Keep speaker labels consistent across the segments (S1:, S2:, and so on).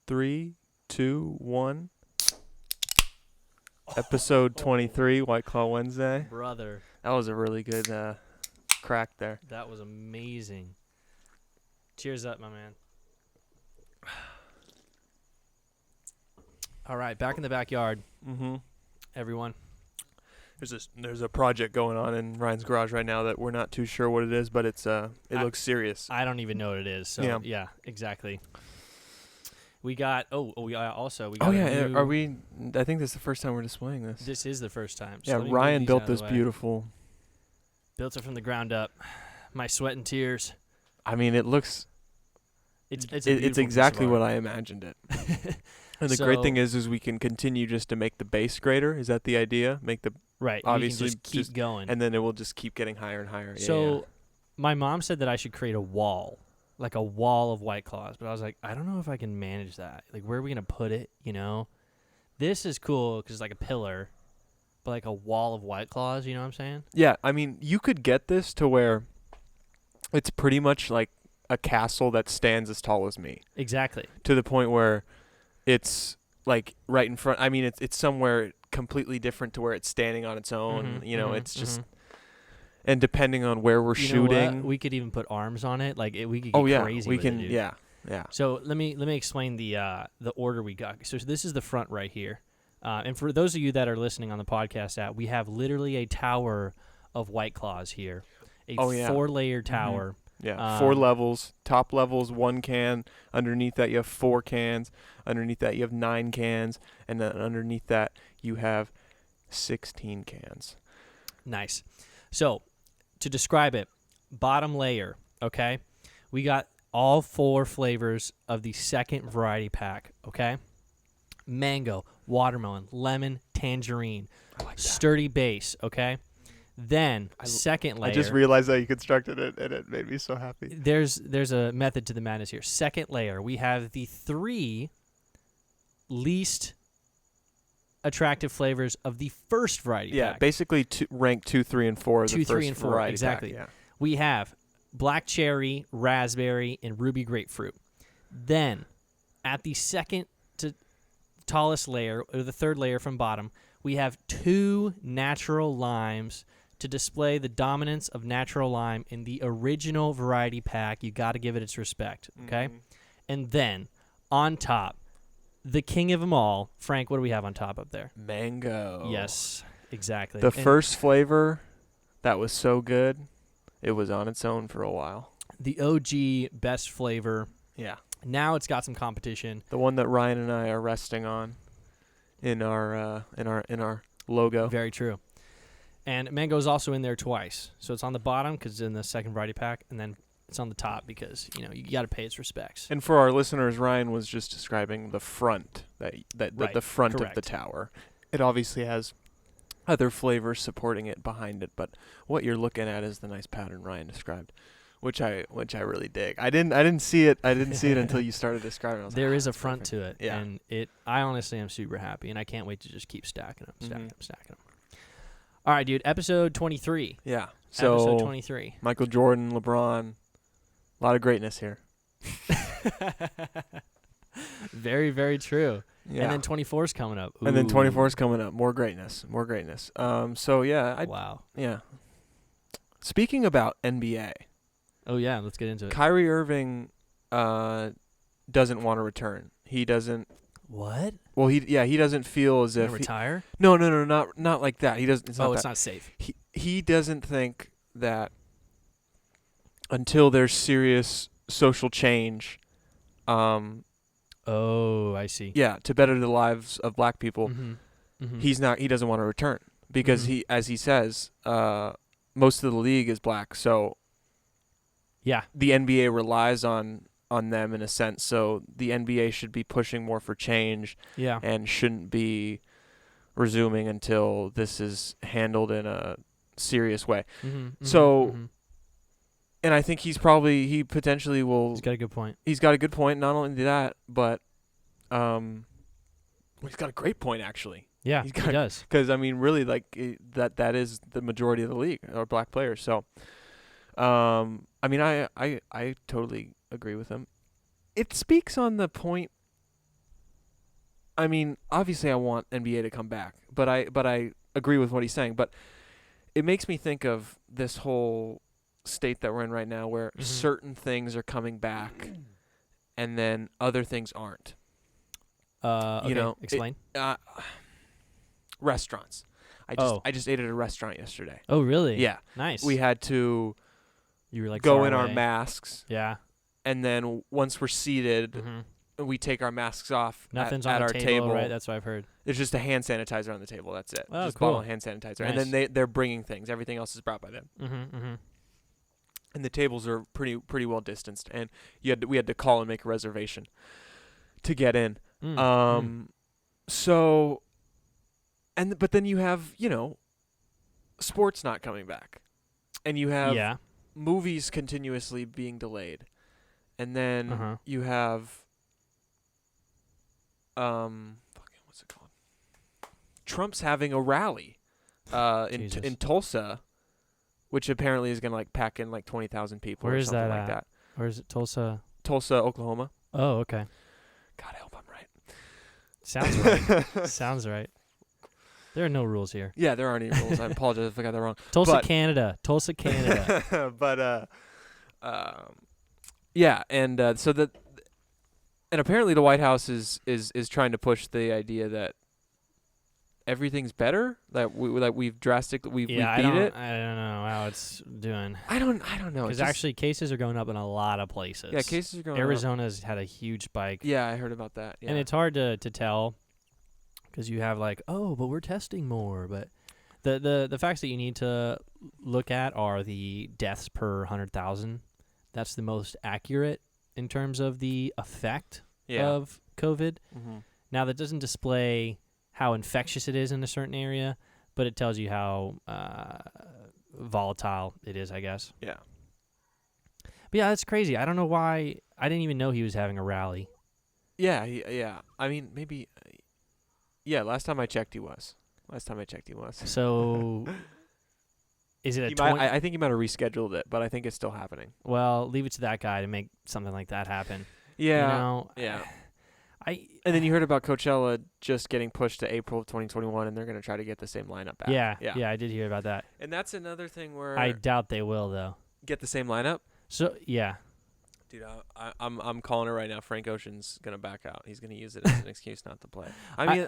S1: 3, 2, 1. Episode 23, White Claw Wednesday.
S2: Brother,
S1: That was a really good crack there.
S2: that was amazing. Cheers up, my man. All right, back in the backyard,
S1: Mm-hmm.
S2: everyone.
S1: There's a project going on in Ryan's garage right now that we're not too sure what it is, but it looks serious.
S2: I don't even know what it is. So yeah exactly. We got we also we got a new,
S1: are we? I think this is the first time we're displaying this.
S2: This is the first time. So
S1: Yeah,
S2: let me move
S1: Ryan
S2: these
S1: built
S2: out of
S1: this
S2: the way.
S1: beautiful.
S2: Built it from the ground up. My sweat and tears.
S1: I mean, it looks.
S2: It's
S1: It's exactly what I imagined it. And the great thing is we can continue just to make the base greater. Is that the idea? Make the
S2: right.
S1: obviously
S2: We can just keep going.
S1: and then it will just keep getting higher and higher.
S2: So my mom said that I should create a wall, like a wall of White Claws. But I was like, I don't know if I can manage that. Like, where are we going to put it, you know? This is cool because it's like a pillar, but like a wall of White Claws, you know what I'm saying?
S1: Yeah, I mean, you could get this to where it's pretty much like a castle that stands as tall as me.
S2: Exactly.
S1: To the point where it's like right in front. I mean, it's somewhere completely different to where it's standing on its own. It's just. And depending on where we're shooting,
S2: we could even put arms on it. Like we could get crazy.
S1: We
S2: with
S1: can.
S2: it, dude.
S1: Yeah.
S2: So let me explain the order we got. So this is the front right here, and for those of you that are listening on the podcast app, we have literally a tower of White Claws here, a 4-layer tower.
S1: Mm-hmm. Yeah, 4 levels. Top level's 1 can. Underneath that you have 4 cans. Underneath that you have 9 cans, and then underneath that you have 16 cans.
S2: Nice. So to describe it, bottom layer. Okay, we got all 4 flavors of the second variety pack. Okay, mango, watermelon, lemon, tangerine.
S1: I like that.
S2: Sturdy base. Okay. Then second layer.
S1: I just realized how you constructed it, and it made me so happy.
S2: There's a method to the madness here. Second layer, we have the 3 least attractive flavors of the first variety pack.
S1: Basically rank 2, 3, and 4 of the
S2: 2,
S1: first
S2: 3, and 4,
S1: variety
S2: exactly.
S1: pack. Yeah.
S2: We have black cherry, raspberry, and ruby grapefruit. Then, at the second to tallest layer, or the third layer from bottom, we have 2 natural limes to display the dominance of natural lime in the original variety pack. You got to give it its respect, okay?
S1: Mm-hmm.
S2: And then, on top, the king of them all, Frank, what do we have on top up there?
S1: Mango.
S2: Yes, exactly.
S1: The first flavor that was so good, it was on its own for a while.
S2: The OG best flavor.
S1: Yeah.
S2: Now it's got some competition.
S1: The one that Ryan and I are resting on in our logo.
S2: Very true. And mango is also in there twice. So it's on the bottom because it's in the second variety pack, and then it's on the top because, you got to pay its respects.
S1: And for our listeners, Ryan was just describing the front, the front
S2: correct.
S1: of the tower. It obviously has other flavors supporting it behind it, but what you're looking at is the nice pattern Ryan described, which I really dig. I didn't see it. I didn't see it until you started describing it.
S2: There is a front to it.
S1: Yeah.
S2: And I honestly am super happy, and I can't wait to just keep stacking them, stacking
S1: Mhm.
S2: them, stacking them. All right, dude. Episode 23.
S1: Yeah. So
S2: Episode 23.
S1: Michael Jordan, LeBron, a lot of greatness here.
S2: Very, very true.
S1: Yeah.
S2: And then 24 is coming up.
S1: And then
S2: Ooh.
S1: 24 is coming up. More greatness. So yeah.
S2: Wow.
S1: Yeah. Speaking about NBA,
S2: Oh, yeah. Let's get into it.
S1: Kyrie Irving doesn't want to return. He doesn't.
S2: What?
S1: Well, he doesn't feel as
S2: Gonna
S1: if
S2: retire?
S1: No, not like that. He doesn't. It's not
S2: It's
S1: that.
S2: not safe.
S1: He doesn't think that until there's serious social change,
S2: Oh, I see.
S1: yeah, to better the lives of black people,
S2: Mm-hmm.
S1: he doesn't want to return because
S2: Mhm.
S1: as he says, most of the league is black, so
S2: Yeah.
S1: the NBA relies on them in a sense. So the NBA should be pushing more for change
S2: Yeah.
S1: and shouldn't be resuming until this is handled in a serious way.
S2: Mm-hmm.
S1: So- And I think he potentially will.
S2: He's got a good point.
S1: He's got a good point. Not only that, but he's got a great point actually.
S2: Yeah,
S1: He's
S2: he
S1: got-
S2: does.
S1: Because I mean, really, like that is the majority of the league are black players. So, I mean, I totally agree with him. It speaks on the point I mean, obviously I want NBA to come back, but I agree with what he's saying. But it makes me think of this whole state that we're in right now, where certain things are coming back, and then other things aren't.
S2: Okay,
S1: You know,
S2: explain.
S1: Restaurants. I just ate at a restaurant yesterday.
S2: Oh, really?
S1: Yeah.
S2: Nice.
S1: We had to
S2: You were like
S1: go
S2: far
S1: in our
S2: away.
S1: masks,
S2: Yeah.
S1: and then once we're seated,
S2: Mm-hmm.
S1: we take our masks off
S2: Nothing's
S1: at
S2: on
S1: our
S2: the table,
S1: table.
S2: right? That's what I've heard.
S1: There's just a hand sanitizer on the table. That's it.
S2: Oh,
S1: just
S2: cool.
S1: bottle of hand sanitizer.
S2: Nice.
S1: And then they're bringing things. Everything else is brought by them.
S2: Mm-hmm.
S1: And the tables are pretty well distanced. And we had to call and make a reservation to get in. So, but then you have, sports not coming back. And you have movies continuously being delayed. And then you have what's it called? Trump's having a rally in Tulsa, which apparently is going to pack in 20,000 people
S2: Where
S1: or
S2: is
S1: something
S2: that
S1: like that.
S2: Where is it? Tulsa?
S1: Tulsa, Oklahoma.
S2: Oh, okay.
S1: God, I hope I'm right.
S2: Sounds right. Sounds right. There are no rules here.
S1: Yeah, there aren't any rules. I apologize if I got that wrong.
S2: Tulsa, Canada. Tulsa, Canada.
S1: But yeah, and and apparently the White House is trying to push the idea that everything's better, that we've drastically we beat it.
S2: I don't know how it's doing.
S1: I don't know.
S2: Because actually cases are going up in a lot of places.
S1: Yeah, cases are going up.
S2: Arizona's had a huge spike.
S1: Yeah, I heard about that. Yeah.
S2: And it's hard to tell because you have but we're testing more. But the facts that you need to look at are the deaths per 100,000. That's the most accurate in terms of the effect of COVID. Mm-hmm. Now, that doesn't display how infectious it is in a certain area, but it tells you how volatile it is, I guess.
S1: Yeah.
S2: But yeah, that's crazy. I don't know why. I didn't even know he was having a rally.
S1: Yeah, yeah. I mean, maybe. Yeah, last time I checked, he was.
S2: So, is it
S1: I think he might have rescheduled it, but I think it's still happening.
S2: Well, leave it to that guy to make something like that happen.
S1: Yeah. Yeah. And then you heard about Coachella just getting pushed to April of 2021, and they're going to try to get the same lineup back.
S2: Yeah, I did hear about that.
S1: And that's another thing where
S2: I doubt they will, though.
S1: Get the same lineup?
S2: So, yeah.
S1: Dude, I'm calling it right now. Frank Ocean's going to back out. He's going to use it as an excuse not to play. I mean,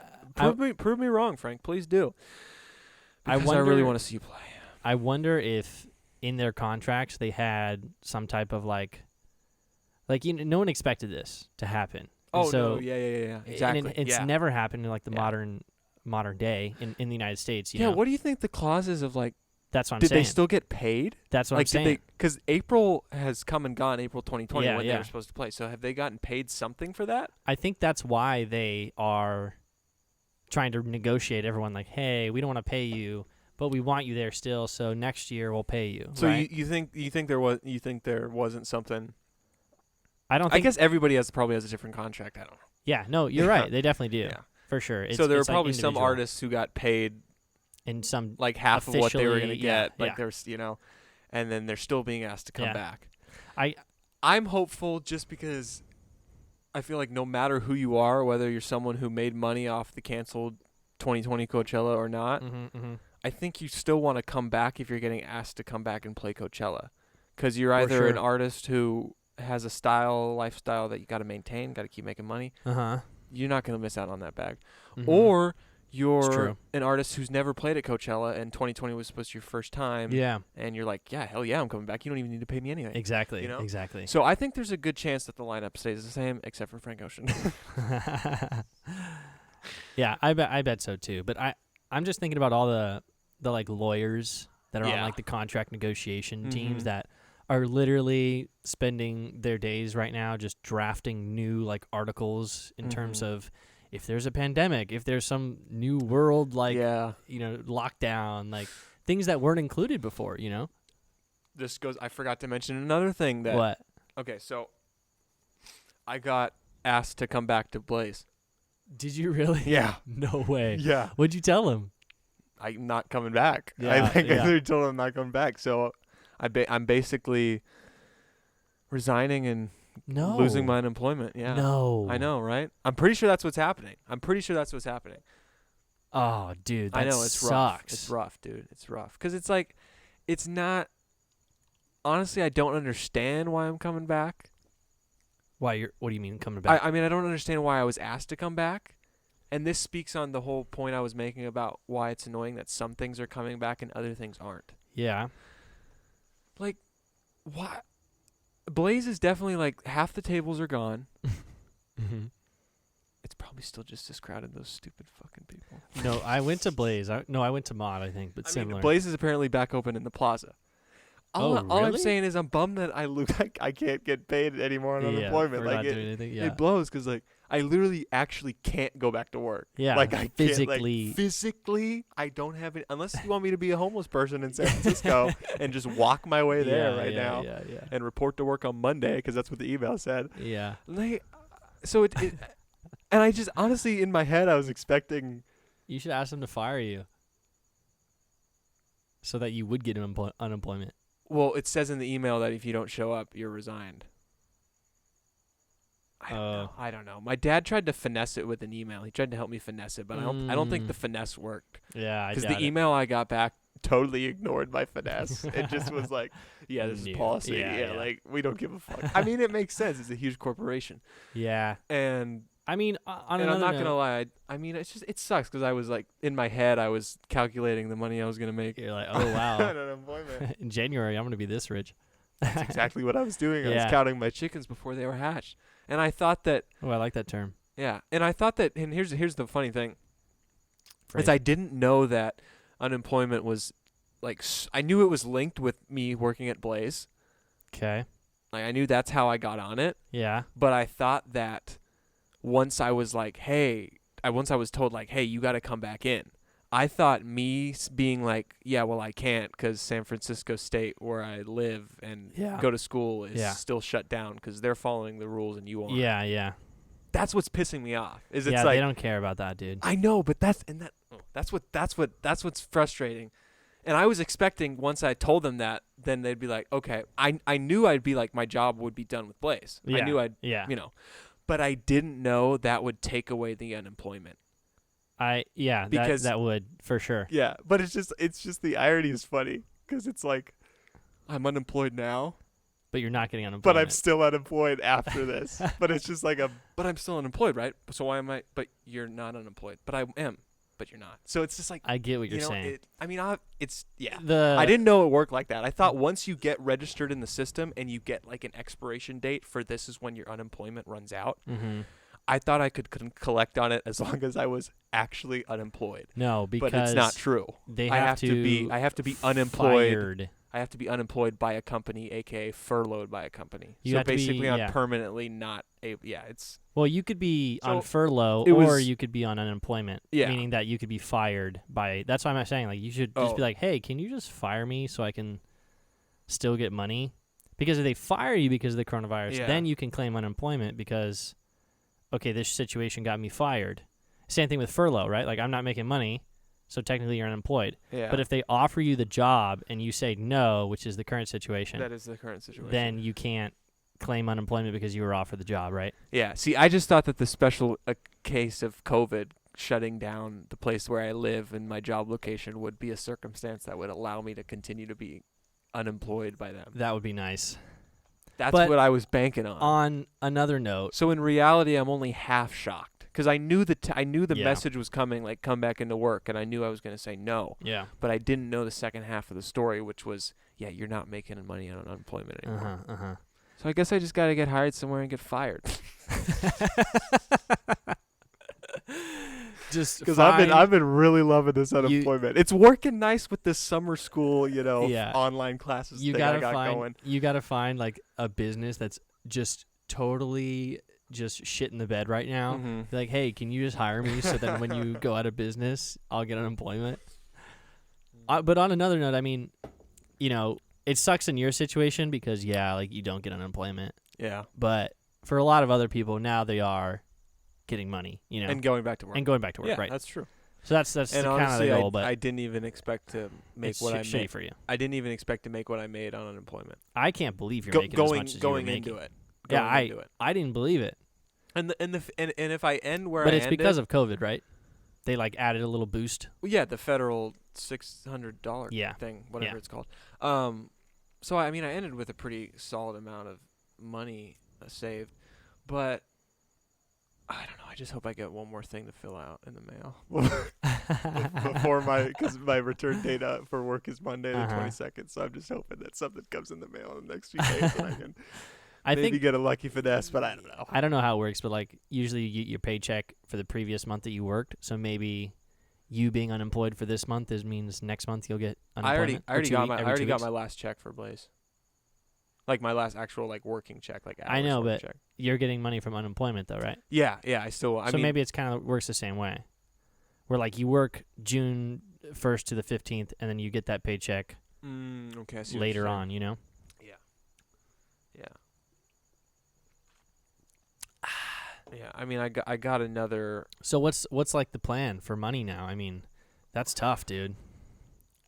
S1: prove me wrong, Frank. Please do. Because I really want to see you play.
S2: I wonder if in their contracts they had some type of no one expected this to happen.
S1: Oh, so, no, yeah, exactly.
S2: And it's never happened in the modern day in the United States. You know?
S1: What do you think the clauses of
S2: That's what I'm
S1: saying. Did they still get paid?
S2: That's what I'm saying.
S1: Because April has come and gone, April 2020 when they were supposed to play. So have they gotten paid something for that?
S2: I think that's why they are trying to negotiate everyone hey, we don't want to pay you, but we want you there still, so next year we'll pay you.
S1: So
S2: right?
S1: you think there wasn't something?
S2: I don't think,
S1: I guess everybody probably has a different contract. I don't know.
S2: Yeah, no, you're right. They definitely do.
S1: Yeah.
S2: For sure.
S1: So there were probably some artists who got paid
S2: in some
S1: half of what they were going to get.
S2: Yeah.
S1: There's and then they're still being asked to come back.
S2: I'm
S1: hopeful just because I feel like no matter who you are, whether you're someone who made money off the canceled 2020 Coachella or not, I think you still want to come back if you're getting asked to come back and play Coachella, because you're either an artist who has a lifestyle that you got to maintain, got to keep making money. You're not going to miss out on that bag. Or you're an artist who's never played at Coachella and 2020 was supposed to be your first time.
S2: Yeah.
S1: And you're like, yeah, hell yeah, I'm coming back. You don't even need to pay me anything.
S2: Exactly. Exactly.
S1: So I think there's a good chance that the lineup stays the same, except for Frank Ocean.
S2: Yeah, I bet so too. But I'm just thinking about all the lawyers that are on the contract negotiation teams that are literally spending their days right now just drafting new articles in terms of if there's a pandemic, if there's some new world lockdown, things that weren't included before,
S1: This goes, I forgot to mention another thing that.
S2: What?
S1: Okay, so I got asked to come back to Blaze.
S2: Did you really?
S1: Yeah.
S2: No way.
S1: Yeah.
S2: What'd you tell him?
S1: I'm not coming back.
S2: Yeah,
S1: I literally told him I'm not coming back. So I'm basically resigning and
S2: No.
S1: losing my unemployment. Yeah.
S2: No.
S1: I know, right? I'm pretty sure that's what's happening.
S2: Oh, dude, that
S1: I know, it's
S2: sucks.
S1: rough. It's rough, dude. It's rough. Because it's like, it's not, honestly, I don't understand why I'm coming back.
S2: What do you mean coming back?
S1: I mean, I don't understand why I was asked to come back. And this speaks on the whole point I was making about why it's annoying that some things are coming back and other things aren't.
S2: Yeah.
S1: Like, why? Blaze is definitely like, half the tables are gone.
S2: Mm-hmm.
S1: It's probably still just as crowded, those stupid fucking people.
S2: No, I went to Blaze. I went to Mod, I think, but similar.
S1: mean, Blaze is apparently back open in the plaza. All I'm
S2: really?
S1: saying is I'm bummed that I can't get paid anymore on unemployment.
S2: For
S1: Like
S2: not doing anything. Yeah.
S1: it blows because like I literally actually can't go back to work.
S2: Yeah,
S1: like I
S2: physically.
S1: can't, like, physically, I don't have it unless you want me to be a homeless person in San Francisco and just walk my way there now
S2: Yeah.
S1: and report to work on Monday because that's what the email said.
S2: Yeah.
S1: Like, so it and I just honestly in my head I was expecting.
S2: You should ask them to fire you so that you would get unemployment.
S1: Well, it says in the email that if you don't show up, you're resigned. I don't know. My dad tried to finesse it with an email. He tried to help me finesse it, but I don't think the finesse worked.
S2: Yeah,
S1: because the email I got back totally ignored my finesse. It just was like, yeah, this is policy. Yeah, like we don't give a fuck. I mean, it makes sense. It's a huge corporation.
S2: Yeah.
S1: And
S2: I mean, on
S1: and I'm not
S2: note,
S1: gonna lie. I mean, it sucks because I was like in my head, I was calculating the money I was gonna make.
S2: You're like, oh wow,
S1: on unemployment.
S2: in January I'm gonna be this rich.
S1: That's exactly what I was doing. I was counting my chickens before they were hatched, and I thought that.
S2: Oh, I like that term.
S1: Yeah, and I thought that, and here's the funny thing, is I didn't know that unemployment was like I knew it was linked with me working at Blaze.
S2: Okay.
S1: Like I knew that's how I got on it.
S2: Yeah.
S1: But I thought that once I was like, once I was told like, hey, you got to come back in. I thought me being like, yeah, well, I can't because San Francisco State, where I live and go to school, is still shut down because they're following the rules and you aren't.
S2: Yeah.
S1: That's what's pissing me off. It's like
S2: they don't care about that, dude.
S1: I know, but that's what's frustrating. And I was expecting once I told them that, then they'd be like, okay. I knew I'd be like my job would be done with Blaze.
S2: Yeah.
S1: I knew but I didn't know that would take away the unemployment.
S2: Because that would for sure.
S1: Yeah, but it's just the irony is funny because it's like I'm unemployed now,
S2: but you're not getting
S1: but
S2: unemployment.
S1: I'm still unemployed after this. But it's just like but I'm still unemployed, right? So why am I? But you're not unemployed. But I am. But you're not. So it's just like
S2: I get what you're saying.
S1: I didn't know it worked like that. I thought once you get registered in the system and you get like an expiration date for this is when your unemployment runs out.
S2: Mm-hmm.
S1: I thought I could collect on it as long as I was actually unemployed.
S2: No, because
S1: but it's not true.
S2: I have to
S1: be unemployed.
S2: Fired.
S1: I have to be unemployed by a company, aka furloughed by a company.
S2: You
S1: so
S2: have to
S1: basically, I'm permanently not able. Yeah, it's.
S2: Well, you could be on furlough, or you could be on unemployment.
S1: Yeah.
S2: Meaning that you could be fired by. That's why I'm saying like you should just be like, hey, can you just fire me so I can still get money? Because if they fire you because of the coronavirus, then you can claim unemployment because, okay, this situation got me fired. Same thing with furlough, right? Like I'm not making money. So technically you're unemployed.
S1: Yeah.
S2: But if they offer you the job and you say no, which is the current situation.
S1: That is the current situation.
S2: Then you can't claim unemployment because you were offered the job, right?
S1: Yeah. See, I just thought that the special case of COVID shutting down the place where I live and my job location would be a circumstance that would allow me to continue to be unemployed by them.
S2: That would be nice.
S1: That's what I was banking on.
S2: On another note.
S1: So in reality, I'm only half shocked. Because I knew the message was coming, like come back into work, and I knew I was going to say no.
S2: Yeah.
S1: But I didn't know the second half of the story, which was, you're not making money on unemployment anymore. So I guess I just got to get hired somewhere and get fired. Just because I've been really loving this unemployment. It's working nice with this summer school, online classes thing I got going.
S2: You got to find like a business that's just totally just shit in the bed right now.
S1: Mm-hmm.
S2: Be like, hey, can you just hire me so then when you go out of business, I'll get unemployment? But on another note, I mean, it sucks in your situation because, like you don't get unemployment.
S1: Yeah.
S2: But for a lot of other people, now they are getting money,
S1: And going back to work.
S2: Yeah, right.
S1: That's true.
S2: So that's kind of the goal. But
S1: I didn't even expect to make what I made.
S2: Shitty for you.
S1: I didn't even expect to make what I made on unemployment.
S2: I can't believe you're making as much as you were making.
S1: Into it. going into it.
S2: I didn't believe it.
S1: And if I end where
S2: But
S1: I
S2: it's
S1: ended,
S2: because of COVID, right? They like added a little boost.
S1: yeah, the federal $600
S2: Yeah.
S1: thing, whatever
S2: Yeah.
S1: it's called. So I mean, I ended with a pretty solid amount of money saved, but I don't know. I just hope I get one more thing to fill out in the mail before because my return date for work is Monday the 22nd. So I'm just hoping that something comes in the mail in the next few days and I can maybe get a lucky finesse. But I don't know.
S2: I don't know how it works, but like usually you get your paycheck for the previous month that you worked. So maybe you being unemployed for this month means next month you'll get unemployment.
S1: I already got my last check for Blaze. Like my last actual like working check, like
S2: I know, but
S1: check.
S2: You're getting money from unemployment though, right?
S1: Yeah, I still. I
S2: so
S1: mean,
S2: maybe it's kind of works the same way, where like you work June 1st to the 15th, and then you get that paycheck
S1: okay, I see
S2: later on. You know?
S1: Yeah. Yeah. I mean, I got another.
S2: So what's like the plan for money now? I mean, that's tough, dude.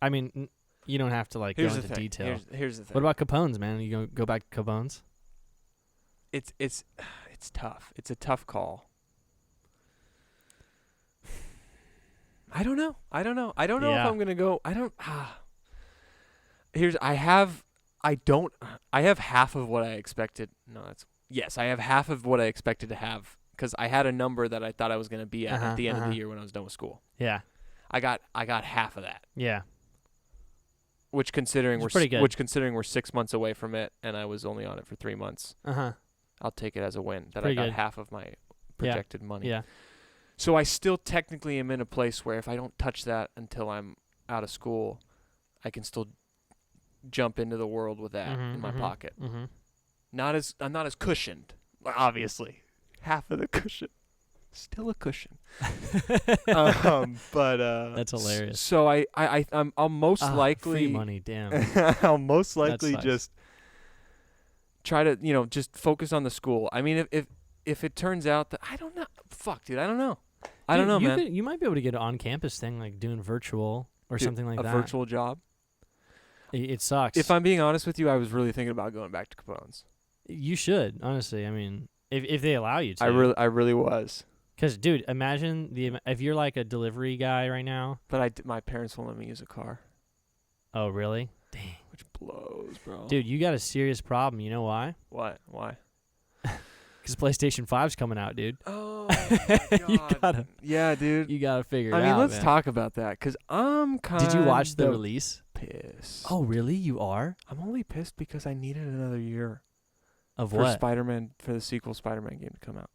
S2: I mean. You don't have to like go into detail.
S1: Here's the thing.
S2: What about Capone's, man? You gonna go back to Capone's?
S1: It's tough. It's a tough call. I don't know. I don't know if I'm gonna go. I have half of what I expected. I have half of what I expected to have because I had a number that I thought I was gonna be at the end of the year when I was done with school.
S2: Yeah.
S1: I got half of that.
S2: Yeah.
S1: Which considering
S2: pretty good.
S1: we're 6 months away from it, and I was only on it for 3 months. I'll take it as a win that
S2: pretty
S1: I got
S2: good.
S1: half of my projected money.
S2: Yeah.
S1: So I still technically am in a place where if I don't touch that until I'm out of school, I can still jump into the world with that in my pocket. I'm not as cushioned, obviously. Half of the cushion. Still a cushion. But
S2: that's hilarious.
S1: So I'll most likely
S2: free money, damn.
S1: I'll most likely just try to, just focus on the school. I mean, if it turns out that I don't know, fuck, dude, I don't know. I don't know, man.
S2: You might be able to get an on-campus thing like doing virtual or something like that.
S1: A virtual job.
S2: It sucks.
S1: If I'm being honest with you, I was really thinking about going back to Capone's.
S2: You should, honestly. I mean, if they allow you to.
S1: I really was.
S2: Because, dude, imagine if you're like a delivery guy right now.
S1: But my parents won't let me use a car.
S2: Oh, really? Dang.
S1: Which blows, bro.
S2: Dude, you got a serious problem. You know why?
S1: What? Why?
S2: Because PlayStation 5's coming out, dude.
S1: Oh, my God. Yeah, dude.
S2: You got to figure it out,
S1: I mean, let's
S2: man.
S1: talk about that, because I'm kind of
S2: Did you watch the release?
S1: Pissed.
S2: Oh, really? You are?
S1: I'm only pissed because I needed another year.
S2: Of
S1: for
S2: what?
S1: For the sequel Spider-Man game to come out.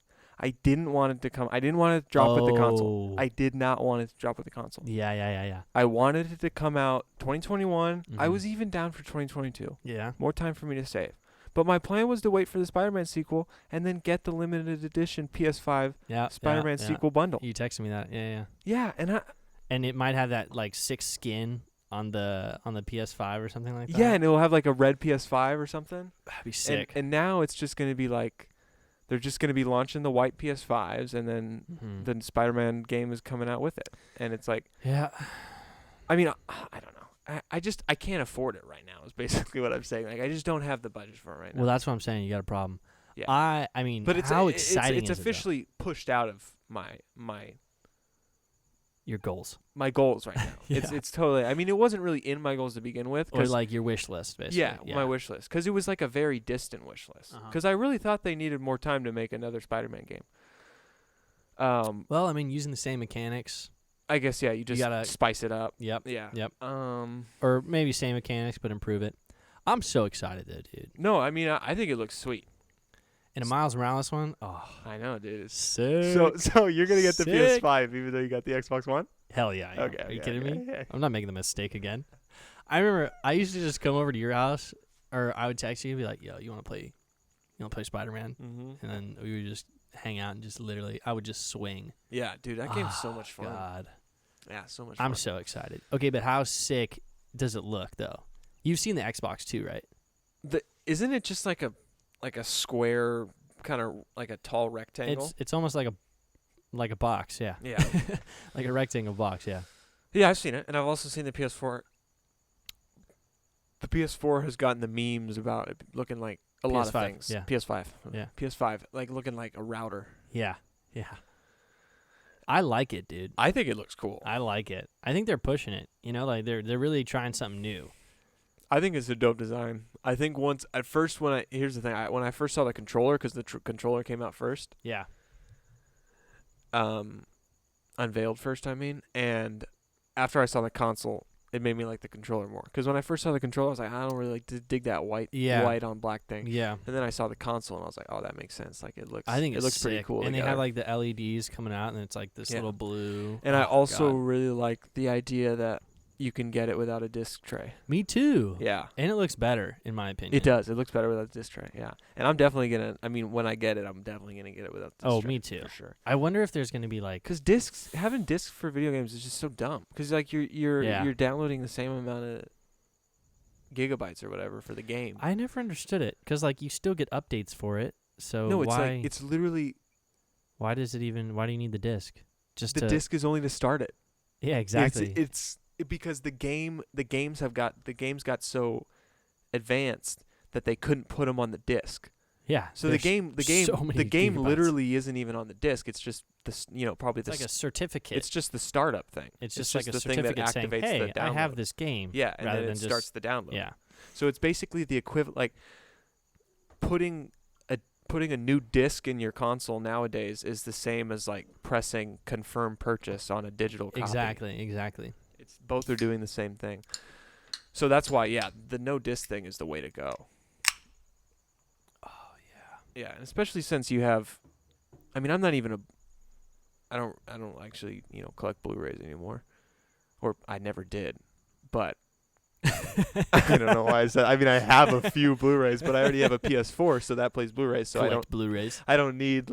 S1: I didn't want it to come. I didn't want it to drop with the console. I did not want it to drop with the console.
S2: Yeah.
S1: I wanted it to come out 2021. I was even down for 2022.
S2: Yeah.
S1: More time for me to save. But my plan was to wait for the Spider-Man sequel and then get the limited edition PS5 Spider-Man sequel bundle.
S2: You texted me that. Yeah.
S1: Yeah,
S2: and it might have that like 6 skin on the PS5 or something like that.
S1: Yeah, and it'll have like a red PS5 or something.
S2: That'd be sick.
S1: And now it's just going to be like they're just going to be launching the white PS5s, and then the Spider-Man game is coming out with it. And it's like,
S2: yeah.
S1: I mean, I don't know. I can't afford it right now is basically what I'm saying. Like, I just don't have the budget for it right now.
S2: Well, that's what I'm saying. You got a problem.
S1: Yeah.
S2: I mean,
S1: but
S2: how exciting
S1: it's
S2: is
S1: officially
S2: it,
S1: pushed out of my
S2: your goals.
S1: My goals right now.
S2: Yeah.
S1: It's totally. I mean, it wasn't really in my goals to begin with.
S2: Or like your wish list, basically.
S1: Yeah, my wish list, because it was like a very distant wish list. Because I really thought they needed more time to make another Spider-Man game.
S2: Well, I mean, using the same mechanics.
S1: I guess you just gotta spice it up.
S2: Yep.
S1: Yeah.
S2: Yep.
S1: Or
S2: maybe same mechanics but improve it. I'm so excited though, dude.
S1: No, I mean, I think it looks sweet.
S2: And a Miles Morales one? Oh,
S1: I know, dude. It's
S2: sick.
S1: So you're gonna get the PS5 even though you got the Xbox One?
S2: Hell yeah.
S1: Okay.
S2: Are you kidding me?
S1: Yeah.
S2: I'm not making the mistake again. I remember I used to just come over to your house, or I would text you and be like, "Yo, you want to play Spider-Man?"
S1: Mm-hmm.
S2: And then we would just hang out and just literally, I would just swing.
S1: Yeah, dude, that game's so much fun.
S2: God.
S1: Yeah, so much fun.
S2: I'm so excited. Okay, but how sick does it look though? You've seen the Xbox too, right?
S1: Isn't it just like a square, kind of like a tall rectangle?
S2: It's almost like a box, yeah.
S1: Yeah.
S2: Like a rectangle box, yeah.
S1: Yeah, I've seen it, and I've also seen the PS4. The PS4 has gotten the memes about it looking like a lot of
S2: PS5,
S1: things.
S2: yeah.
S1: PS5.
S2: Yeah.
S1: PS5, like looking like a router.
S2: Yeah. I like it, dude.
S1: I think it looks cool.
S2: I like it. I think they're pushing it. You know, like they're really trying something new.
S1: I think it's a dope design. I think here's the thing. When I first saw the controller, because the controller came out first.
S2: Yeah.
S1: Unveiled first, I mean. And after I saw the console, it made me like the controller more. Because when I first saw the controller, I was like, I don't really like to dig that white on black thing.
S2: Yeah.
S1: And then I saw the console, and I was like, oh, that makes sense. Like, it looks
S2: sick.
S1: pretty cool.
S2: And
S1: together.
S2: they have like the LEDs coming out, and it's like this little blue.
S1: And I also
S2: God.
S1: really like the idea that you can get it without a disc tray.
S2: Me too.
S1: Yeah.
S2: And it looks better, in my opinion.
S1: It does. It looks better without a disc tray. Yeah. And I'm definitely going to, when I get it, I'm definitely going to get it without the disc tray.
S2: Me too.
S1: For sure.
S2: I wonder if there's going to be like...
S1: Because having discs for video games is just so dumb. Because like you're downloading the same amount of gigabytes or whatever for the game.
S2: I never understood it. Because like you still get updates for it. So
S1: no, it's
S2: why...
S1: like, it's literally...
S2: Why do you need the disc?
S1: The disc is only to start it.
S2: Yeah, exactly.
S1: It's because the games got so advanced that they couldn't put them on the disc.
S2: Yeah.
S1: So the game
S2: gigabytes.
S1: literally isn't even on the disc. It's just probably
S2: it's like a certificate.
S1: It's just the startup thing.
S2: It's just like a
S1: the
S2: certificate
S1: thing that
S2: saying,
S1: activates
S2: "Hey,
S1: the download.
S2: I have this game."
S1: Yeah, and
S2: rather
S1: then
S2: than
S1: it starts the download.
S2: Yeah.
S1: So it's basically the equivalent, like putting a new disc in your console nowadays is the same as like pressing confirm purchase on a digital copy.
S2: Exactly.
S1: It's both are doing the same thing. So that's why, the no disc thing is the way to go.
S2: Oh yeah.
S1: Yeah, and especially since you have, I'm not even I don't actually collect Blu-rays anymore, or I never did, but I don't know why I said. I have a few Blu-rays, but I already have a PS4, so that plays Blu-rays. So
S2: collect Blu-rays.
S1: I don't need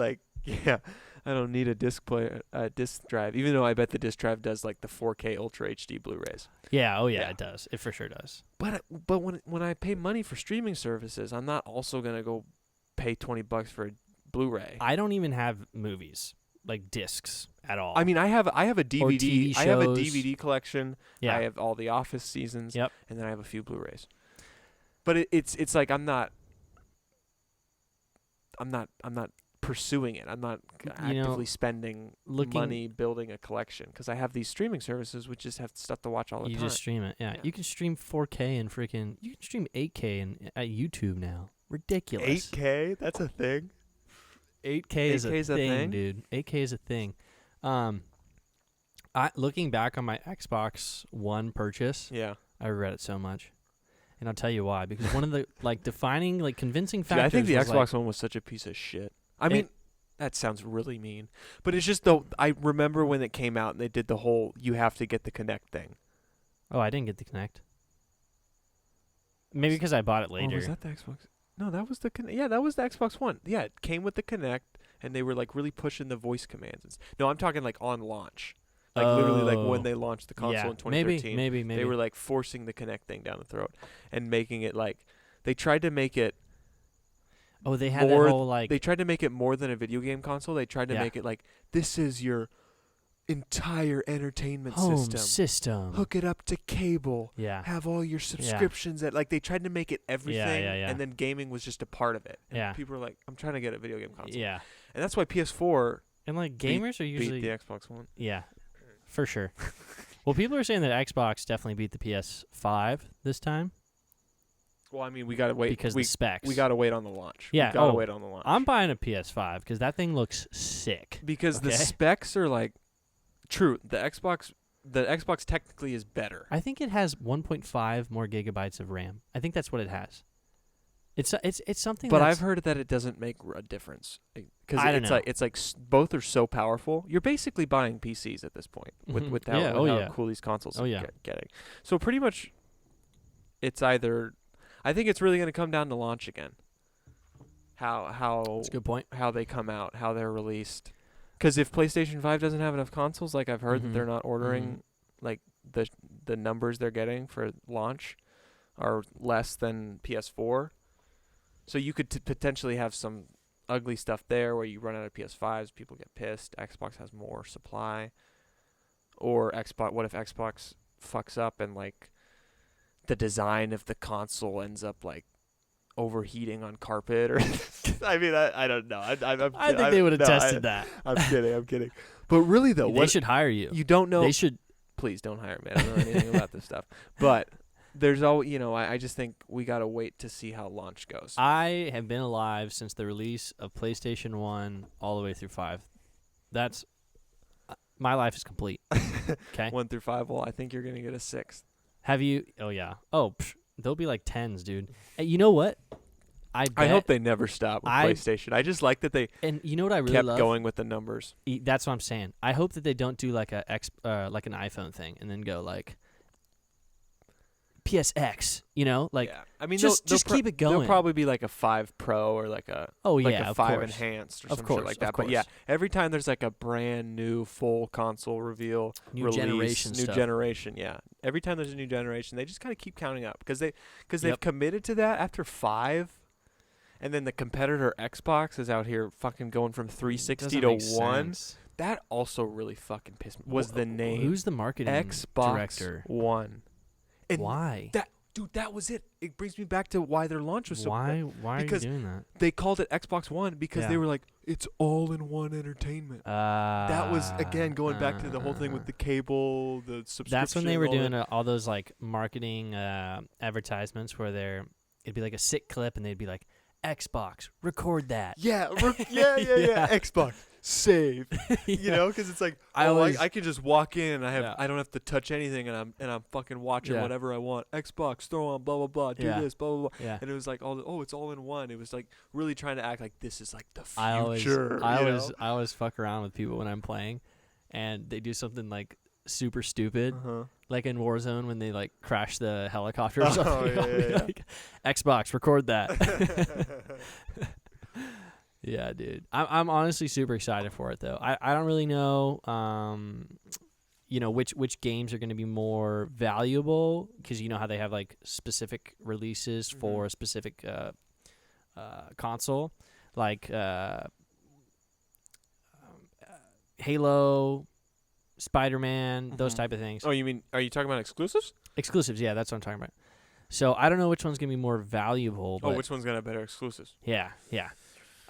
S1: I don't need a disc player, disc drive. Even though I bet the disc drive does like the 4K Ultra HD Blu-rays.
S2: Yeah. Oh yeah, it does. It for sure does.
S1: But when I pay money for streaming services, I'm not also gonna go pay $20 for a Blu-ray.
S2: I don't even have movies like discs at all.
S1: I have a DVD.
S2: Or TV
S1: I have a
S2: shows.
S1: DVD collection.
S2: Yeah.
S1: I have all the Office seasons.
S2: Yep.
S1: And then I have a few Blu-rays. But it's like I'm not pursuing it. I'm not actively spending money building a collection because I have these streaming services which just have stuff to watch all the time.
S2: You just stream it. Yeah. You can stream 4K and you can stream 8K at YouTube now. Ridiculous.
S1: 8K? That's a thing.
S2: 8K is a thing, dude. 8K is a thing. Looking back on my Xbox One purchase, I regret it so much. And I'll tell you why. Because one of the defining, convincing factors.
S1: I think the Xbox One was such a piece of shit. That sounds really mean, but it's just though. I remember when it came out and they did the whole "you have to get the Kinect" thing.
S2: Oh, I didn't get the Kinect. Maybe because I bought it later.
S1: Oh, was that the Xbox? No, that was the Yeah, that was the Xbox One. Yeah, it came with the Kinect, and they were really pushing the voice commands. No, I'm talking on launch. Literally when they launched the console in 2013.
S2: Maybe.
S1: They were forcing the Kinect thing down the throat and making it they tried to make it.
S2: Oh, they had that whole
S1: They tried to make it more than a video game console. They tried to make it this is your entire entertainment
S2: system.
S1: Hook it up to cable.
S2: Yeah.
S1: Have all your subscriptions at they tried to make it everything.
S2: Yeah.
S1: And then gaming was just a part of it. And
S2: yeah.
S1: people were I'm trying to get a video game console.
S2: Yeah.
S1: And that's why PS4
S2: and gamers are usually
S1: beat the Xbox One.
S2: Yeah. For sure. Well, people are saying that Xbox definitely beat the PS5 this time.
S1: Well, we gotta wait
S2: because the specs.
S1: We gotta wait on the launch.
S2: Yeah,
S1: we gotta wait on the launch.
S2: I'm buying a PS5 because that thing looks sick.
S1: Because the specs are true. The Xbox technically is better.
S2: I think it has 1.5 more gigabytes of RAM. I think that's what it has. It's something.
S1: But I've heard that it doesn't make a difference because it's both are so powerful. You're basically buying PCs at this point with how cool these consoles are getting. So pretty much, it's either. I think it's really going to come down to launch again. How
S2: that's a good point.
S1: How they come out, how they're released. Because if PlayStation 5 doesn't have enough consoles, I've heard that they're not ordering the numbers they're getting for launch are less than PS4. So you could potentially have some ugly stuff there where you run out of PS5s, people get pissed. Xbox has more supply. Or what if Xbox fucks up and the design of the console ends up overheating on carpet or I mean I don't know. I
S2: think they would have tested that.
S1: I'm kidding. But really though,
S2: They should hire you.
S1: You don't know.
S2: They should.
S1: Please don't hire me. I don't know anything about this stuff. But there's always, I just think we got to wait to see how launch goes.
S2: I have been alive since the release of PlayStation 1 all the way through 5. That's my life is complete. Okay.
S1: 1 through 5. Well, I think you're going to get a 6th.
S2: Have you? Oh yeah. Oh, they'll be like 10s, dude. And you know what? I
S1: hope they never stop with PlayStation. I just like that they
S2: and you know what I really
S1: kept
S2: love?
S1: going with the numbers.
S2: That's what I'm saying. I hope that they don't do like like an iPhone thing and then go like PSX. Like
S1: yeah. I mean,
S2: just keep it going.
S1: There'll probably be like a 5 Pro or like a a 5 enhanced or something like that. But yeah, every time there's like a brand new full console reveal,
S2: new generation,
S1: yeah. Every time there's a new generation, they just kind of keep counting up because they've committed to that after 5. And then the competitor Xbox is out here fucking going from 360 to 1.
S2: Sense.
S1: That also really fucking pissed me. Was the name
S2: Who's the marketing
S1: Xbox
S2: director?
S1: One. And
S2: why?
S1: That was it. It brings me back to why their launch was so
S2: Why are you doing that?
S1: They called it Xbox One because they were like, it's all-in-one entertainment. That was, again, going back to the whole thing with the cable, the subscription.
S2: That's when they were doing all those like marketing advertisements where it'd be like a sick clip and they'd be like, Xbox, record that.
S1: Yeah, Xbox, save. Because it's like I can just walk in and I don't have to touch anything and I'm fucking watching whatever I want. Xbox, throw on blah blah blah, do this blah blah blah. Yeah. And it was like it's all in one. It was like really trying to act like this is like the future.
S2: I always fuck around with people when I'm playing, and they do something like super stupid. Like in Warzone when they like crash the helicopter or something. Like, Xbox, record that. Yeah, dude. I'm honestly super excited for it though. I don't really know which games are going to be more valuable because you know how they have like specific releases for a specific console, like Halo, Spider-Man, those type of things.
S1: Oh, are you talking about exclusives?
S2: Exclusives, yeah, that's what I'm talking about. So I don't know which one's going to be more valuable. But
S1: which one's going to have better exclusives?
S2: Yeah.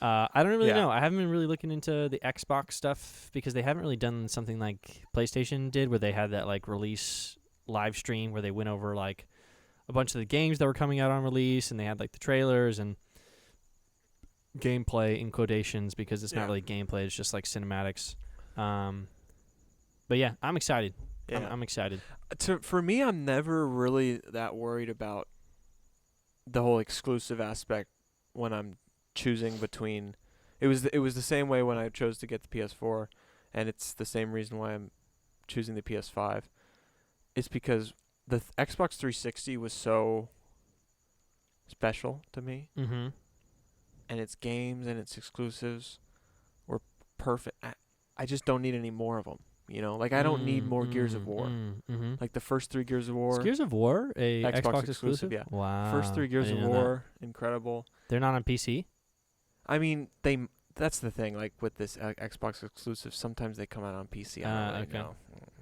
S2: I don't really know. I haven't been really looking into the Xbox stuff because they haven't really done something like PlayStation did where they had that like release live stream where they went over like a bunch of the games that were coming out on release and they had like the trailers and gameplay in quotations because it's not really gameplay, it's just like cinematics. But yeah, I'm excited. Yeah. I'm excited.
S1: For me, I'm never really that worried about the whole exclusive aspect when I'm choosing between. It was the same way when I chose to get the PS4, and it's the same reason why I'm choosing the PS5. It's because the Xbox 360 was so special to me, and its games and its exclusives were perfect. I just don't need any more of them. Like I don't need more Gears of War. Like the first 3 Gears of War.
S2: Is Gears of War a Xbox exclusive?
S1: Yeah.
S2: Wow.
S1: First 3 Gears of War, incredible.
S2: They're not on PC?
S1: I mean, that's the thing. Like with this Xbox exclusive, sometimes they come out on PC. I don't really know.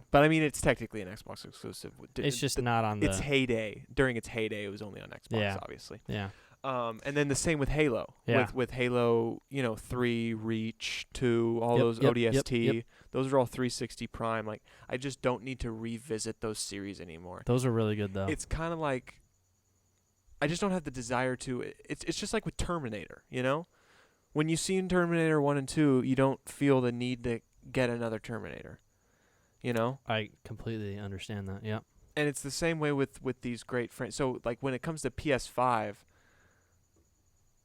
S1: But I mean, it's technically an Xbox exclusive.
S2: It's just not on the.
S1: Its heyday. During its heyday, it was only on Xbox, obviously.
S2: Yeah.
S1: And then the same with Halo.
S2: Yeah.
S1: With Halo, 3, Reach, 2, all those ODST. Those are all 360 Prime. Like, I just don't need to revisit those series anymore.
S2: Those are really good, though.
S1: It's kind of like, I just don't have the desire to. It's just like with Terminator, When you see in Terminator 1 and 2, you don't feel the need to get another Terminator,
S2: I completely understand that, yeah.
S1: And it's the same way with these great friends. So, like, when it comes to PS5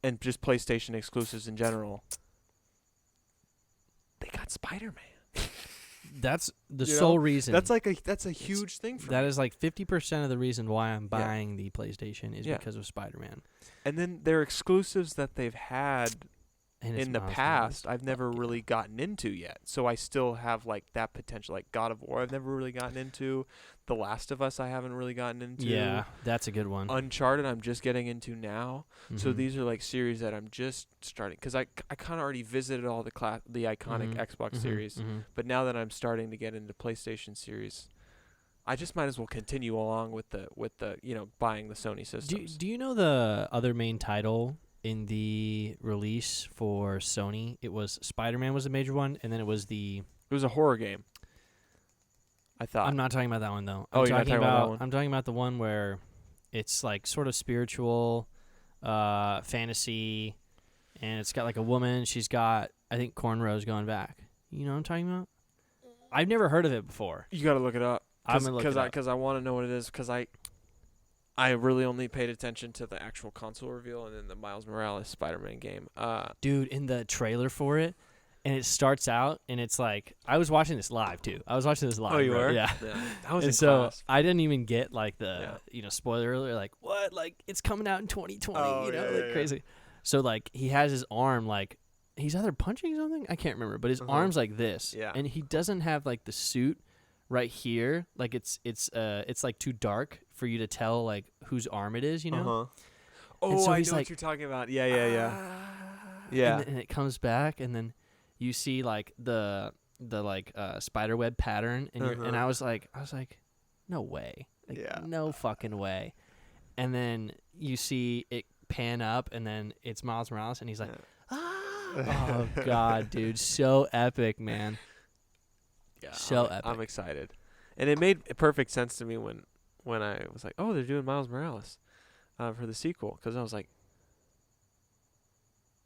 S1: and just PlayStation exclusives in general, they got Spider-Man.
S2: That's the sole reason.
S1: That's a huge thing for me.
S2: That is like 50% of the reason why I'm buying the PlayStation is because of Spider-Man.
S1: And then their exclusives that they've had in the past, I've never really gotten into yet. So I still have like that potential, like God of War I've never really gotten into. The Last of Us I haven't really gotten into.
S2: Yeah, that's a good one.
S1: Uncharted I'm just getting into now. So these are like series that I'm just starting because I kind of already visited all the iconic Xbox series. But now that I'm starting to get into PlayStation series, I just might as well continue along with the buying the Sony systems.
S2: Do you know the other main title in the release for Sony? It was Spider-Man was the major one, and then it was
S1: It was a horror game. I thought.
S2: I'm not talking about that one though.
S1: Oh, you're not talking about that one?
S2: I'm talking about the one where it's like sort of spiritual, fantasy, and it's got like a woman. She's got, I think, cornrows going back. You know what I'm talking about? I've never heard of it before.
S1: You got to look it up.
S2: I'm gonna look it up.
S1: Because I want to know what it is. Because I really only paid attention to the actual console reveal and then the Miles Morales Spider-Man game.
S2: Dude, in the trailer for it, and it starts out, and it's like, I was watching this live too. I was watching this live.
S1: Oh, you
S2: bro.
S1: were?
S2: Yeah.
S1: That was
S2: And
S1: in
S2: so
S1: class.
S2: I didn't even get like the spoiler alert, like what, like it's coming out in 2020, crazy. So like he has his arm like he's either punching something, I can't remember, but his arm's like this, and he doesn't have like the suit right here, like it's like too dark for you to tell like whose arm it is, you know.
S1: Oh,
S2: so
S1: I
S2: he's
S1: know
S2: like,
S1: what you're talking about. Yeah.
S2: And it comes back, and then you see like the spider web pattern, and and I was like, no way, like, no fucking way. And then you see it pan up, and then it's Miles Morales, and he's like, oh god, dude, so epic, man.
S1: Yeah,
S2: so epic.
S1: I'm excited, and it made perfect sense to me when I was like, oh, they're doing Miles Morales for the sequel, because I was like,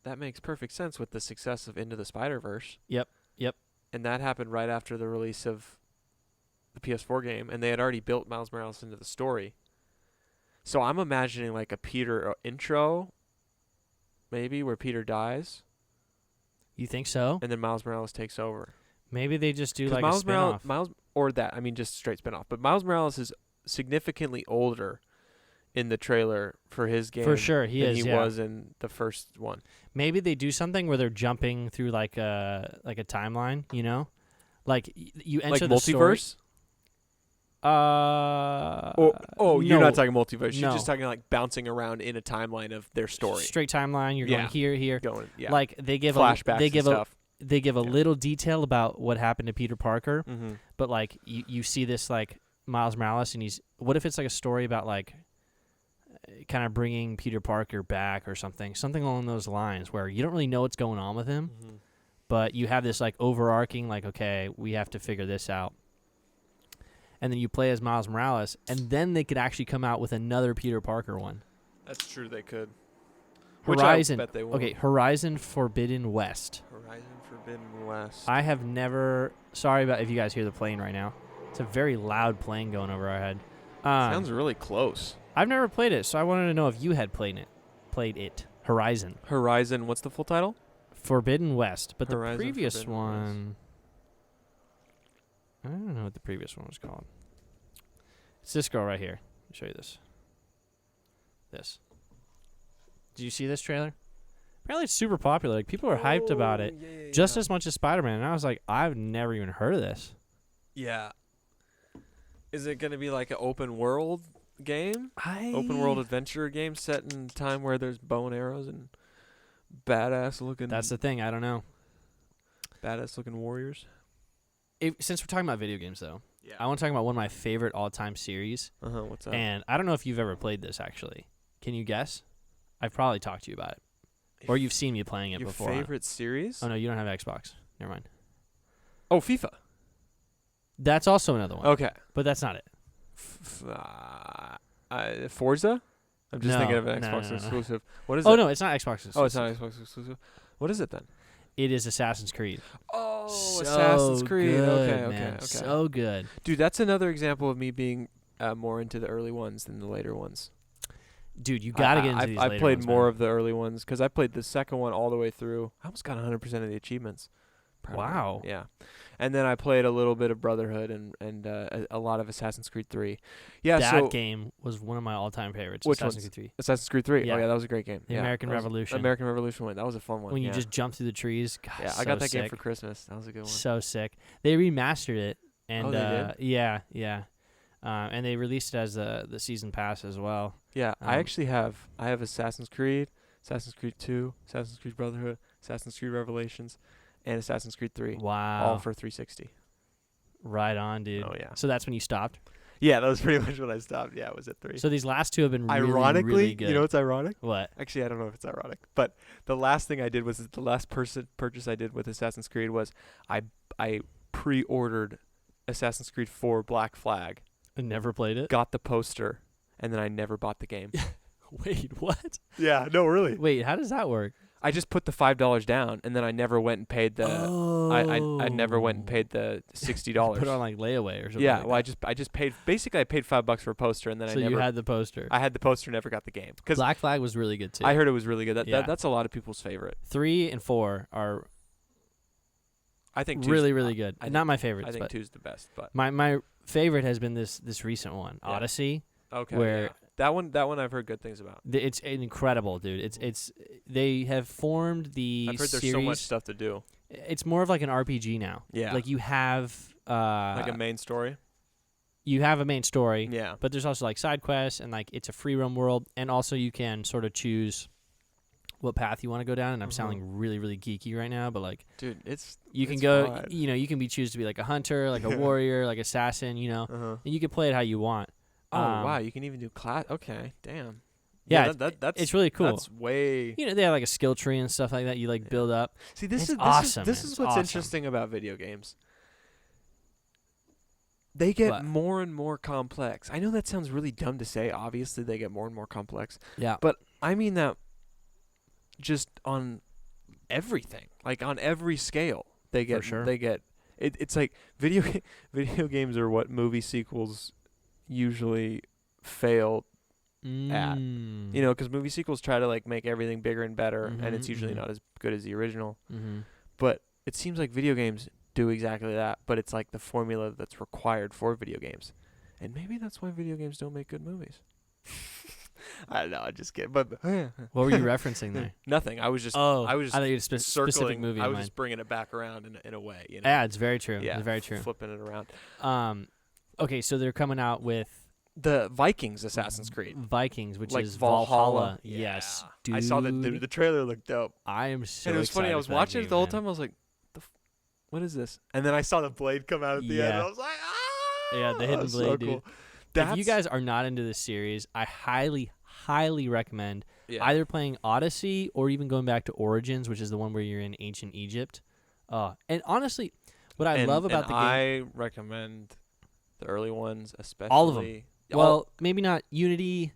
S1: that makes perfect sense with the success of Into the Spider-Verse.
S2: Yep.
S1: And that happened right after the release of the PS4 game, and they had already built Miles Morales into the story. So I'm imagining like a Peter intro, maybe, where Peter dies.
S2: You think so?
S1: And then Miles Morales takes over.
S2: Maybe they just do like
S1: Miles
S2: a spin-off.
S1: Just straight spin-off. But Miles Morales is significantly older in the trailer for his game.
S2: For sure, he
S1: was in the first one.
S2: Maybe they do something where they're jumping through like a timeline, you know? Like you enter
S1: like
S2: the
S1: multiverse?
S2: Story.
S1: You're not talking multiverse.
S2: No.
S1: You're just talking like bouncing around in a timeline of their story.
S2: Straight timeline. You're going here. Like they give
S1: flashbacks.
S2: They give a little detail about what happened to Peter Parker, but like you see this like Miles Morales, and what if it's like a story about like kind of bringing Peter Parker back or something along those lines, where you don't really know what's going on with him, but you have this like overarching like, okay, we have to figure this out. And then you play as Miles Morales, and then they could actually come out with another Peter Parker one.
S1: That's true, they could.
S2: Horizon.
S1: Which I bet they won't.
S2: Okay, Horizon Forbidden West.
S1: Horizon Forbidden West.
S2: I have never... Sorry about if you guys hear the plane right now. It's a very loud plane going over our head.
S1: Sounds really close.
S2: I've never played it, so I wanted to know if you had played it. Horizon.
S1: Horizon, what's the full title?
S2: Forbidden West. But
S1: Horizon
S2: the previous
S1: Forbidden
S2: one...
S1: West.
S2: I don't know what the previous one was called. It's this girl right here. Let me show you this. Did you see this trailer? Apparently it's super popular. Like, people are hyped about it just as much as Spider-Man. And I was like, I've never even heard of this.
S1: Yeah. Is it going to be like an open world game? Open world adventure game set in a time where there's bow and arrows and badass looking...
S2: That's the thing. I don't know.
S1: Badass looking warriors?
S2: Since we're talking about video games, though, I want to talk about one of my favorite all-time series.
S1: What's that?
S2: And I don't know if you've ever played this, actually. Can you guess? I've probably talked to you about it. Or you've seen me playing it before.
S1: Your favorite series?
S2: Oh, no, you don't have Xbox. Never mind.
S1: Oh, FIFA.
S2: That's also another one.
S1: Okay.
S2: But that's not it.
S1: Forza? I'm just thinking of an Xbox exclusive. What is it?
S2: Oh, no, it's not Xbox exclusive.
S1: Oh, it's not Xbox exclusive. What is it then?
S2: It is Assassin's Creed.
S1: Oh,
S2: so
S1: Assassin's Creed.
S2: Good,
S1: Okay.
S2: man. So good.
S1: Dude, that's another example of me being more into the early ones than the later ones.
S2: Dude, you got to get into these later
S1: I played
S2: ones,
S1: more
S2: man.
S1: of the early ones because I played the second one all the way through. I almost got 100% of the achievements.
S2: Wow.
S1: Yeah. And then I played a little bit of Brotherhood and a lot of Assassin's Creed 3. Yeah,
S2: that game was one of my all-time favorites.
S1: Which
S2: Assassin's Creed 3.
S1: Assassin's Creed 3.
S2: Yeah.
S1: Oh, yeah, that was a great game.
S2: The American Revolution.
S1: American Revolution one. That was a fun one.
S2: When you just jump through the trees. God,
S1: yeah,
S2: so
S1: I got that
S2: sick.
S1: game for Christmas. That was a good one.
S2: So sick. They remastered it. And,
S1: they did?
S2: Yeah. And they released it as the season pass as well.
S1: Yeah, I have Assassin's Creed 2, Assassin's Creed Brotherhood, Assassin's Creed Revelations, and Assassin's Creed 3.
S2: Wow.
S1: All for 360.
S2: Right on, dude.
S1: Oh, yeah.
S2: So that's when you stopped?
S1: Yeah, that was pretty much when I stopped. Yeah, it was at 3.
S2: So these last two have been really,
S1: Ironically,
S2: really good.
S1: you know what's ironic?
S2: What?
S1: Actually, I don't know if it's ironic, but the last thing I did was the last purchase I did with Assassin's Creed was I pre-ordered Assassin's Creed 4 Black Flag,
S2: I never played it.
S1: got the poster, and then I never bought the game.
S2: Wait, what?
S1: Yeah, no, really.
S2: Wait, how does that work?
S1: I just put the $5 down, and then I never went and paid the. I never went and paid the $60.
S2: Put it on like layaway or something.
S1: Yeah,
S2: like
S1: well,
S2: that.
S1: I just paid. Basically, I paid $5 for a poster, and then
S2: So
S1: I never.
S2: you had the poster.
S1: I had the poster, never got the game because
S2: Black Flag was really good too.
S1: I heard it was really good.
S2: Yeah.
S1: That's a lot of people's favorite.
S2: 3 and 4 are
S1: I think
S2: really, really good.
S1: I
S2: Not
S1: think-
S2: my favorites,
S1: I think
S2: but
S1: 2's the best, but
S2: my favorite has been this recent one,
S1: Yeah.
S2: Odyssey.
S1: okay.
S2: where-
S1: yeah. That one I've heard good things about.
S2: It's incredible, dude. It's they have formed the
S1: I've heard there's
S2: series.
S1: so much stuff to do.
S2: It's more of like an RPG now.
S1: Yeah.
S2: Like you have
S1: Like a main story.
S2: you have a main story,
S1: Yeah.
S2: but there's also like side quests, and like it's a free roam world, and also you can sort of choose what path you want to go down. And I'm
S1: Mhm.
S2: sounding really, really geeky right now, but like
S1: Dude, it's
S2: you can
S1: it's
S2: go,
S1: fun.
S2: you can be choose to be like a hunter, like a warrior, like assassin,
S1: Uh-huh.
S2: and you can play it how you want.
S1: Oh wow, you can even do class. Okay, damn.
S2: Yeah,
S1: that's
S2: it's really cool.
S1: That's way.
S2: They have like a skill tree and stuff like that. You like build up.
S1: See, this
S2: It's
S1: is
S2: awesome,
S1: This
S2: man.
S1: is
S2: It's
S1: what's
S2: awesome.
S1: interesting about video games. They get
S2: What?
S1: more and more complex. I know that sounds really dumb to say. Obviously, they get more and more complex.
S2: Yeah.
S1: But I mean that just on everything, like on every scale, they get.
S2: sure.
S1: They get. It's like video games are what movie sequels usually fail.
S2: Mm.
S1: Because movie sequels try to like make everything bigger and better, and it's
S2: Mhm,
S1: usually
S2: mhm.
S1: not as good as the original.
S2: Mm-hmm.
S1: But it seems like video games do exactly that, but it's like the formula that's required for video games. And maybe that's why video games don't make good movies. I don't know, I just kidding. But
S2: What were you referencing there?
S1: nothing. I was just
S2: I
S1: was
S2: thought you had a specific
S1: circling.
S2: movie
S1: I
S2: in
S1: was
S2: mind.
S1: just bringing it back around in a way,
S2: Yeah, it's very true.
S1: Yeah,
S2: It's very true.
S1: flipping it around.
S2: Okay, so they're coming out with
S1: The Vikings Assassin's Creed.
S2: Vikings, which
S1: Like
S2: is
S1: Valhalla.
S2: Yes,
S1: Yeah.
S2: dude.
S1: I saw the trailer looked dope.
S2: I am so.
S1: And it was funny. I
S2: excited
S1: was
S2: for that
S1: watching it
S2: game,
S1: the whole
S2: man.
S1: time. I was like, "What is this?" And then I saw the blade come out at the end. And
S2: Yeah.
S1: I was like, "Ah!"
S2: Yeah, the hidden
S1: So
S2: blade, dude.
S1: cool.
S2: If you guys are not into this series, I highly, highly recommend
S1: yeah.
S2: either playing Odyssey or even going back to Origins, which is the one where you're in ancient Egypt. And honestly, what I love about the game,
S1: I recommend the early ones, especially
S2: All of 'em. well, maybe not Unity.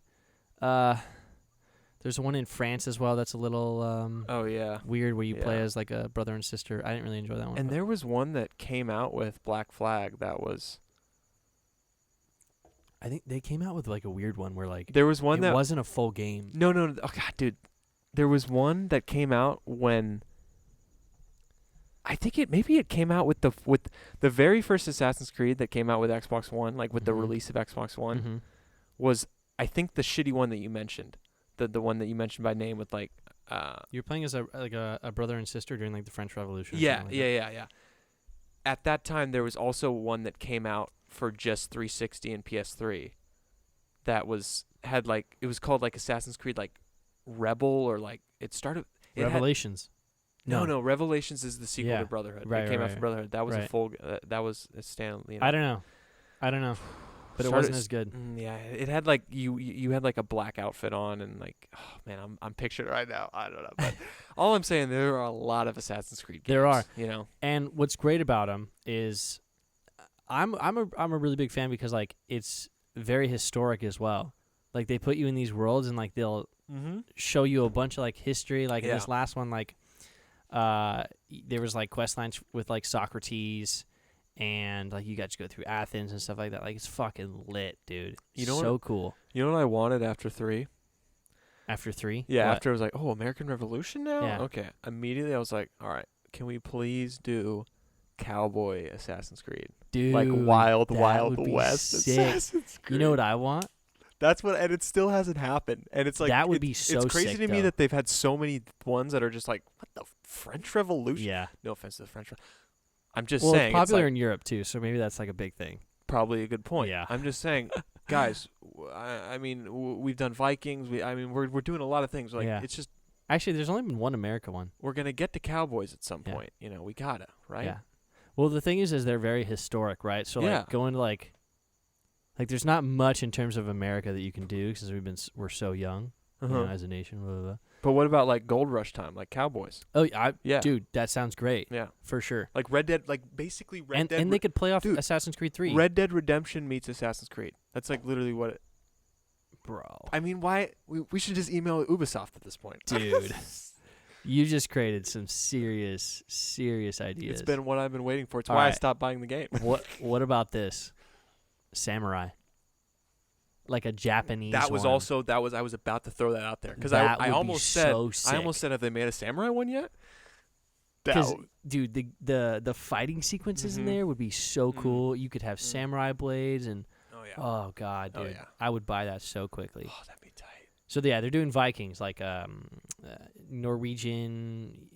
S2: There's one in France as well that's a little
S1: oh yeah.
S2: weird, where you play
S1: Yeah.
S2: as like a brother and sister. I didn't really enjoy that one.
S1: And
S2: but
S1: there was one that came out with Black Flag that was.
S2: I think they came out with like a weird one where like
S1: There was one
S2: it
S1: that
S2: wasn't a full game.
S1: no. Oh god, dude. There was one that came out when. I think it came out with the very first Assassin's Creed that came out with Xbox One, like with the
S2: Mhm.
S1: release of Xbox One,
S2: Mm-hmm.
S1: was I think the shitty one that you mentioned, the one that you mentioned by name with like.
S2: You're playing as a brother and sister during like the French Revolution. or
S1: Yeah,
S2: something like that.
S1: yeah. At that time, there was also one that came out for just 360 and PS3. That had like it was called like Assassin's Creed like Rebel or like it started. It had-
S2: Revelations.
S1: no, Revelations is the sequel
S2: Yeah.
S1: to Brotherhood.
S2: Right,
S1: it came out
S2: right,
S1: for Brotherhood. That was a
S2: right.
S1: full. That was a stand.
S2: I don't know, but it
S1: Started
S2: wasn't
S1: s-
S2: as good.
S1: Yeah, it had like you had like a black outfit on and like oh man, I'm picturing it right now. I don't know, but all I'm saying there are a lot of Assassin's Creed games.
S2: There are.
S1: You know.
S2: And what's great about them is, I'm a really big fan because like it's very historic as well. Like they put you in these worlds and like they'll
S1: Mm-hmm.
S2: show you a bunch of like history. Like in
S1: Yeah.
S2: this last one, like there was like quest lines with like Socrates, and like you got to go through Athens and stuff like that. Like it's fucking lit, dude.
S1: You know
S2: so
S1: what-
S2: cool.
S1: You know what I wanted after 3?
S2: After 3,
S1: Yeah,
S2: What?
S1: after I was like, oh, American Revolution now?
S2: Yeah.
S1: Okay. Immediately I was like, all right, can we please do Cowboy Assassin's Creed?
S2: dude,
S1: Like Wild
S2: that
S1: Wild
S2: would be
S1: West
S2: sick.
S1: Assassin's Creed.
S2: You know what I want?
S1: That's what, and it still hasn't happened. And it's like
S2: That would
S1: it's-
S2: be so
S1: It's crazy
S2: sick,
S1: to me
S2: though.
S1: that they've had so many ones that are just like, what the French Revolution?
S2: Yeah.
S1: No offense to the French. I'm just
S2: Well,
S1: saying,
S2: it's popular
S1: it's like
S2: in Europe too, so maybe that's like a big thing.
S1: probably a good point.
S2: Yeah.
S1: I'm just saying, guys. I mean, we've done Vikings. We're doing a lot of things. Like
S2: Yeah.
S1: it's just
S2: Actually, there's only been one America one.
S1: we're gonna get to Cowboys at some
S2: Yeah.
S1: point. You know, we gotta right.
S2: Yeah. Well, the thing is they're very historic, right? So
S1: Yeah.
S2: like going to like Like, there's not much in terms of America that you can do because we're so young,
S1: Uh-huh.
S2: as a nation. Blah, blah, blah.
S1: But what about like Gold Rush time, like Cowboys?
S2: Oh,
S1: Yeah.
S2: dude, that sounds great.
S1: Yeah.
S2: For sure.
S1: Like Red Dead, like basically Red Dead.
S2: And they could play off
S1: Dude,
S2: Assassin's Creed 3.
S1: Red Dead Redemption meets Assassin's Creed. That's like literally what it.
S2: Bro.
S1: I mean, why? We should just email Ubisoft at this point.
S2: Dude. You just created some serious ideas.
S1: It's been what I've been waiting for. It's
S2: All
S1: why I
S2: right.
S1: stopped buying the game.
S2: What about this? Samurai. Like a Japanese
S1: That was
S2: one.
S1: also I was about to throw that out there because
S2: That
S1: I
S2: would
S1: almost
S2: be
S1: said
S2: so sick.
S1: I almost said, have they made a samurai one yet? That
S2: Because,
S1: w-
S2: dude, the fighting sequences in
S1: Mhm.
S2: there would be so
S1: Mhm.
S2: cool. You could have
S1: Mhm.
S2: samurai blades and
S1: oh yeah.
S2: oh god,
S1: Oh,
S2: dude,
S1: yeah.
S2: I would buy that so quickly.
S1: Oh, that'd be tight.
S2: So yeah, they're doing Vikings like Norwegian,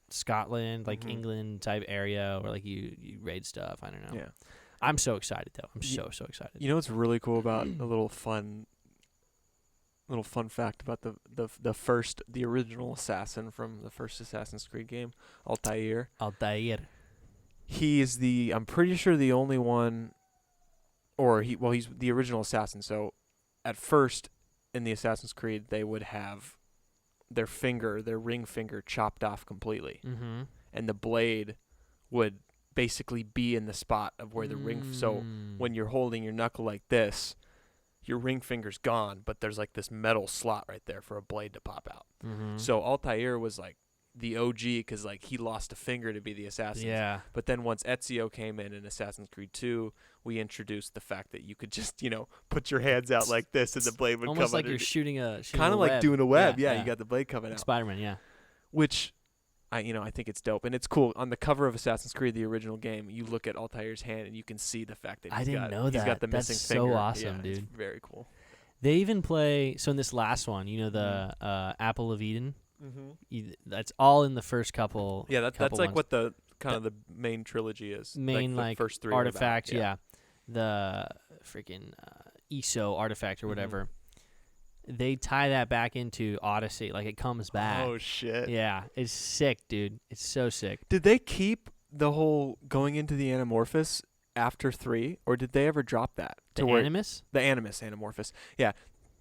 S2: Scotland, like
S1: Mhm.
S2: England type area, or like you raid stuff. I don't know.
S1: Yeah.
S2: I'm so excited though. I'm
S1: Ye-
S2: so excited.
S1: You know what's really cool about a little fun fact about the original assassin from the first Assassin's Creed game, Altair.
S2: Altair.
S1: He is I'm pretty sure the only one, he's the original assassin. So at first in the Assassin's Creed, they would have their ring finger chopped off completely.
S2: Mm-hmm.
S1: And the blade would basically be in the spot of where the ring. So when you're holding your knuckle like this, your ring finger's gone, but there's like this metal slot right there for a blade to pop out.
S2: Mm-hmm.
S1: So Altair was like the OG because like he lost a finger to be the assassin.
S2: yeah,
S1: But then once Ezio came in Assassin's Creed 2, we introduced the fact that you could just put your hands out like this and the blade would
S2: almost
S1: come
S2: like you're
S1: underneath.
S2: shooting a
S1: Kind of like
S2: web.
S1: doing a web.
S2: Yeah,
S1: Yeah, you got the blade coming
S2: like
S1: out.
S2: Spider-Man. Yeah.
S1: Which I think it's dope, and it's cool. On the cover of Assassin's Creed, the original game, you look at Altair's hand, and you can see the fact that
S2: I didn't know
S1: he's
S2: that.
S1: got the
S2: That's
S1: missing
S2: so
S1: finger.
S2: awesome,
S1: Yeah,
S2: dude.
S1: It's very cool.
S2: They even play. So in this last one, the Apple of Eden.
S1: Mm-hmm.
S2: That's all in the first couple.
S1: Yeah, that's
S2: couple
S1: like
S2: ones.
S1: what the kind of the main trilogy is.
S2: Main
S1: like the first three
S2: artifacts.
S1: are about.
S2: Yeah. The freaking ESO artifact or
S1: Mhm.
S2: whatever. They tie that back into Odyssey. Like it comes back.
S1: Oh shit.
S2: Yeah, it's sick, dude. It's so sick.
S1: Did they keep the whole going into the Anamorphous after 3, or did they ever drop that?
S2: The
S1: where
S2: Animus?
S1: The Anamorphous. Yeah.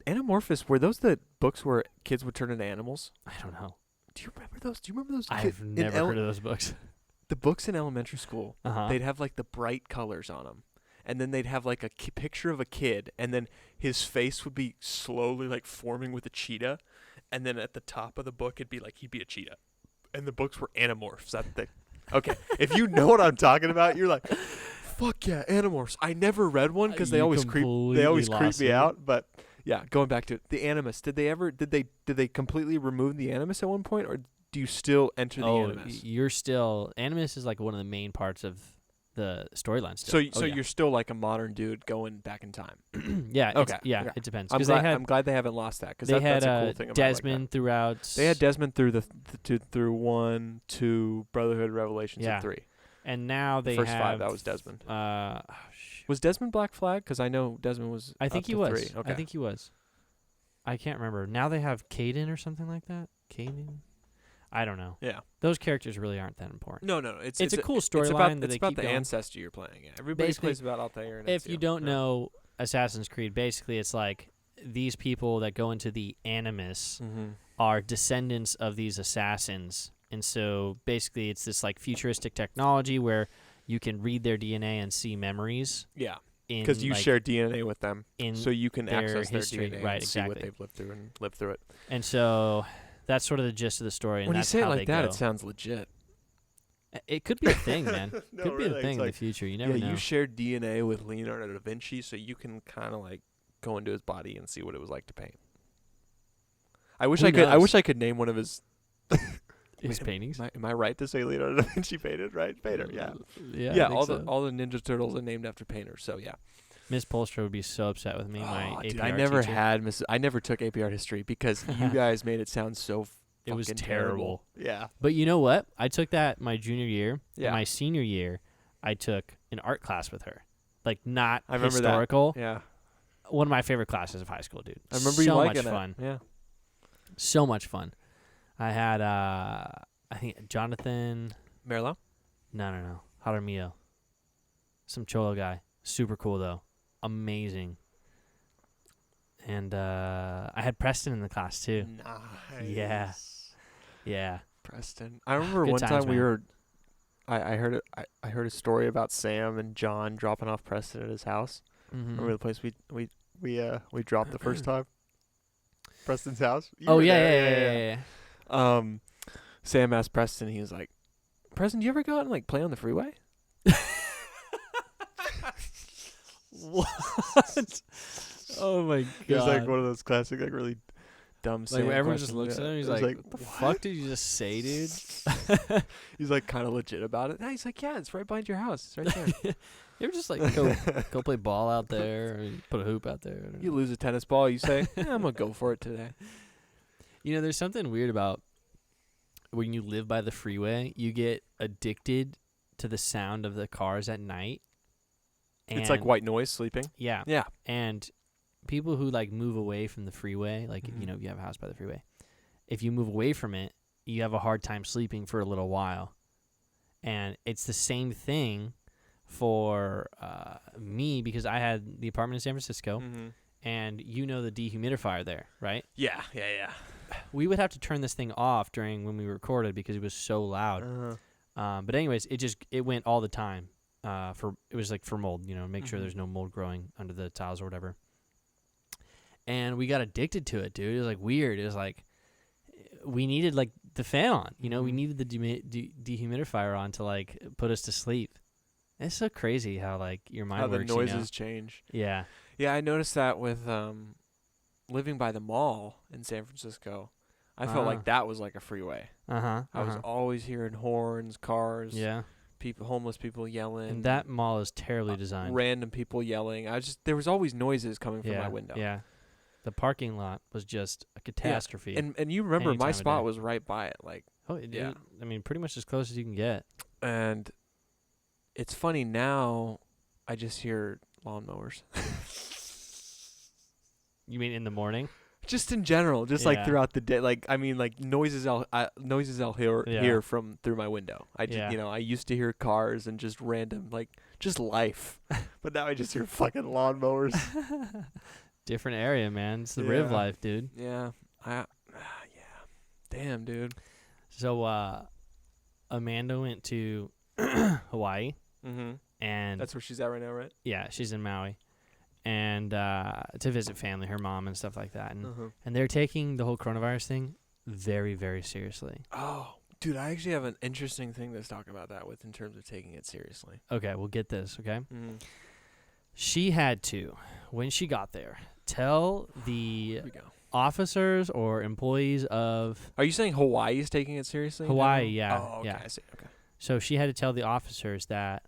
S1: Anamorphous, were those the books where kids would turn into animals?
S2: I don't know.
S1: Do you remember those?
S2: I've never heard of those books.
S1: The books in elementary school,
S2: Uh-huh.
S1: they'd have like the bright colors on them. And then they'd have like a picture of a kid, and then his face would be slowly like forming with a cheetah. And then at the top of the book, it'd be like he'd be a cheetah. And the books were Animorphs. Okay, if you know what I'm talking about, you're like, fuck yeah, Animorphs. I never read one because they
S2: You
S1: always creep
S2: completely
S1: me
S2: lost me.
S1: out. But yeah, going back to it, the Animus. Did they completely remove the Animus at one point, or do you still enter the Animus?
S2: You're still Animus is like one of the main parts of the storyline.
S1: So
S2: Still.
S1: you're still like a modern dude going back in time.
S2: yeah,
S1: Okay,
S2: yeah,
S1: okay.
S2: it depends.
S1: I'm
S2: 'Cause
S1: glad, they haven't lost that because
S2: they
S1: that's
S2: had
S1: a cool thing about
S2: Desmond
S1: like
S2: throughout.
S1: that. They had Desmond through through 1, 2, Brotherhood, Revelations,
S2: Yeah.
S1: and 3.
S2: and now they
S1: The first
S2: have
S1: 5 that was Desmond.
S2: Shoot.
S1: Was Desmond Black Flag? Because I know Desmond was.
S2: I think
S1: up
S2: he
S1: to
S2: was.
S1: 3. Okay.
S2: I think he was. I can't remember. Now they have Caden or something like that. Caden. I don't know.
S1: Yeah.
S2: Those characters really aren't that important.
S1: No. It's
S2: a cool
S1: It's
S2: storyline that
S1: it's
S2: they
S1: about
S2: keep
S1: the
S2: going.
S1: ancestor you're playing. Yeah. Everybody
S2: Basically,
S1: plays about Altair and
S2: If
S1: Ezio.
S2: you don't
S1: Yeah.
S2: know Assassin's Creed, basically it's like these people that go into the Animus
S1: Mm-hmm.
S2: are descendants of these assassins. And so basically it's this like futuristic technology where you can read their DNA and see memories.
S1: Yeah.
S2: in
S1: Because you
S2: like,
S1: share DNA with them,
S2: in
S1: so you can
S2: their
S1: access their
S2: history.
S1: DNA
S2: Right,
S1: and see what
S2: exactly.
S1: they've lived through and live through it.
S2: And so that's sort of the gist of the story. And
S1: When you
S2: that's
S1: say it
S2: how
S1: like
S2: they
S1: that,
S2: go.
S1: it sounds legit.
S2: It could be a thing, man.
S1: No,
S2: Could be
S1: really,
S2: a thing
S1: it's
S2: in
S1: like,
S2: the future. You never know.
S1: you share DNA with Leonardo da Vinci, so you can kind of like go into his body and see what it was like to paint. I wish
S2: Who
S1: I could. I
S2: knows?
S1: wish I could name one of his.
S2: His paintings.
S1: Am I right to say Leonardo da Vinci painted? Right, Painter. Yeah.
S2: Yeah. I
S1: Yeah.
S2: think
S1: All
S2: so.
S1: the Ninja Turtles are named after painters. So yeah.
S2: Miss Polstra would be so upset with me. My
S1: dude,
S2: APR
S1: I never
S2: teacher.
S1: had I never took APR history because you guys made it sound so.
S2: It was
S1: fucking
S2: terrible.
S1: Yeah.
S2: But you know what? I took that my junior year.
S1: Yeah.
S2: And my senior year, I took an art class with her. Like not
S1: I remember that.
S2: historical.
S1: Yeah.
S2: One of my favorite classes of high school, dude.
S1: I remember
S2: so
S1: you liking
S2: much
S1: it.
S2: fun.
S1: Yeah.
S2: So much fun. I had I think Jonathan.
S1: Merlo.
S2: No. Jaramillo. Some cholo guy. Super cool though. amazing. And I had Preston in the class too.
S1: Nice.
S2: Yeah.
S1: Preston. I remember
S2: Good
S1: one
S2: times,
S1: time we
S2: man.
S1: were. I heard I heard a story about Sam and John dropping off Preston at his house.
S2: Mm-hmm.
S1: Remember the place we dropped the first time? Preston's house. You
S2: Oh
S1: were
S2: yeah,
S1: there.
S2: yeah.
S1: Sam asked Preston. He was like, "Preston, do you ever go out and like play on the freeway?"
S2: What? Oh my god!
S1: It was like one of those classic, like really dumb.
S2: Like
S1: Sam
S2: when everyone just
S1: questions.
S2: looks at
S1: Yeah.
S2: him, he's
S1: It was
S2: like, "What the fuck did you just say, dude?"
S1: He's like kind of legit about it. No, he's like, "Yeah, it's right behind your house. It's right there."
S2: You ever just like go play ball out there, or you put a hoop out there? I don't
S1: You
S2: know.
S1: lose a tennis ball, you say, I'm gonna go for it today.
S2: You know, there's something weird about when you live by the freeway. You get addicted to the sound of the cars at night.
S1: It's like
S2: And-
S1: white noise sleeping.
S2: Yeah.
S1: Yeah.
S2: And people who like move away from the freeway, like
S1: Mhm.
S2: you know, if you have a house by the freeway, if you move away from it, you have a hard time sleeping for a little while. And it's the same thing for me because I had the apartment in San Francisco,
S1: Mm-hmm.
S2: and you know the dehumidifier there, right?
S1: Yeah.
S2: We would have to turn this thing off during when we recorded because it was so loud.
S1: Uh-huh.
S2: But anyways, it went all the time. It was like for mold, you know, make sure
S1: Mhm.
S2: there's no mold growing under the tiles or whatever. And we got addicted to it, dude. It was like weird. It was like we needed like the fan on, you know, we
S1: Mhm.
S2: needed the dehumidifier on to like put us to sleep. It's so crazy how like your mind
S1: How the
S2: works.
S1: noises change.
S2: Yeah.
S1: Yeah, I noticed that with living by the mall in San Francisco. I felt
S2: Ah.
S1: like that was like a freeway. I was always hearing horns, cars,
S2: Yeah.
S1: people, homeless people yelling,
S2: And that mall is terribly designed.
S1: random people yelling. There was always noises coming from my window.
S2: Yeah. The parking lot was just a catastrophe.
S1: And you remember
S2: Any
S1: my
S2: time of
S1: spot
S2: day.
S1: was right by it, like,
S2: yeah. I mean, pretty much as close as you can get.
S1: and it's funny now. I just hear lawnmowers.
S2: You mean in the morning?
S1: Just in general, just like
S2: Yeah.
S1: throughout the day, like I mean, like noises I'll hear
S2: Yeah.
S1: from through my window. I just,
S2: Yeah.
S1: I used to hear cars and just random, like just life, but now I just hear fucking lawnmowers.
S2: Different area, man. It's the Riv
S1: Yeah.
S2: life, dude.
S1: Yeah, yeah, damn, dude.
S2: So Amanda went to Hawaii,
S1: Mm-hmm.
S2: and
S1: That's where she's at right now, right?
S2: yeah, she's in Maui, and to visit family, her mom and stuff like that, and
S1: Uh-huh.
S2: and they're taking the whole coronavirus thing very, very seriously.
S1: Oh, dude, I actually have an interesting thing to talk about that with in terms of taking it seriously.
S2: Okay, we'll get this. Okay,
S1: Mm-hmm.
S2: she had to, when she got there, tell the
S1: Here we go.
S2: officers or employees of
S1: Are you saying Hawaii is taking it seriously? in
S2: Hawaii,
S1: general?
S2: yeah,
S1: Oh, okay.
S2: yeah.
S1: I see. Okay.
S2: So she had to tell the officers that,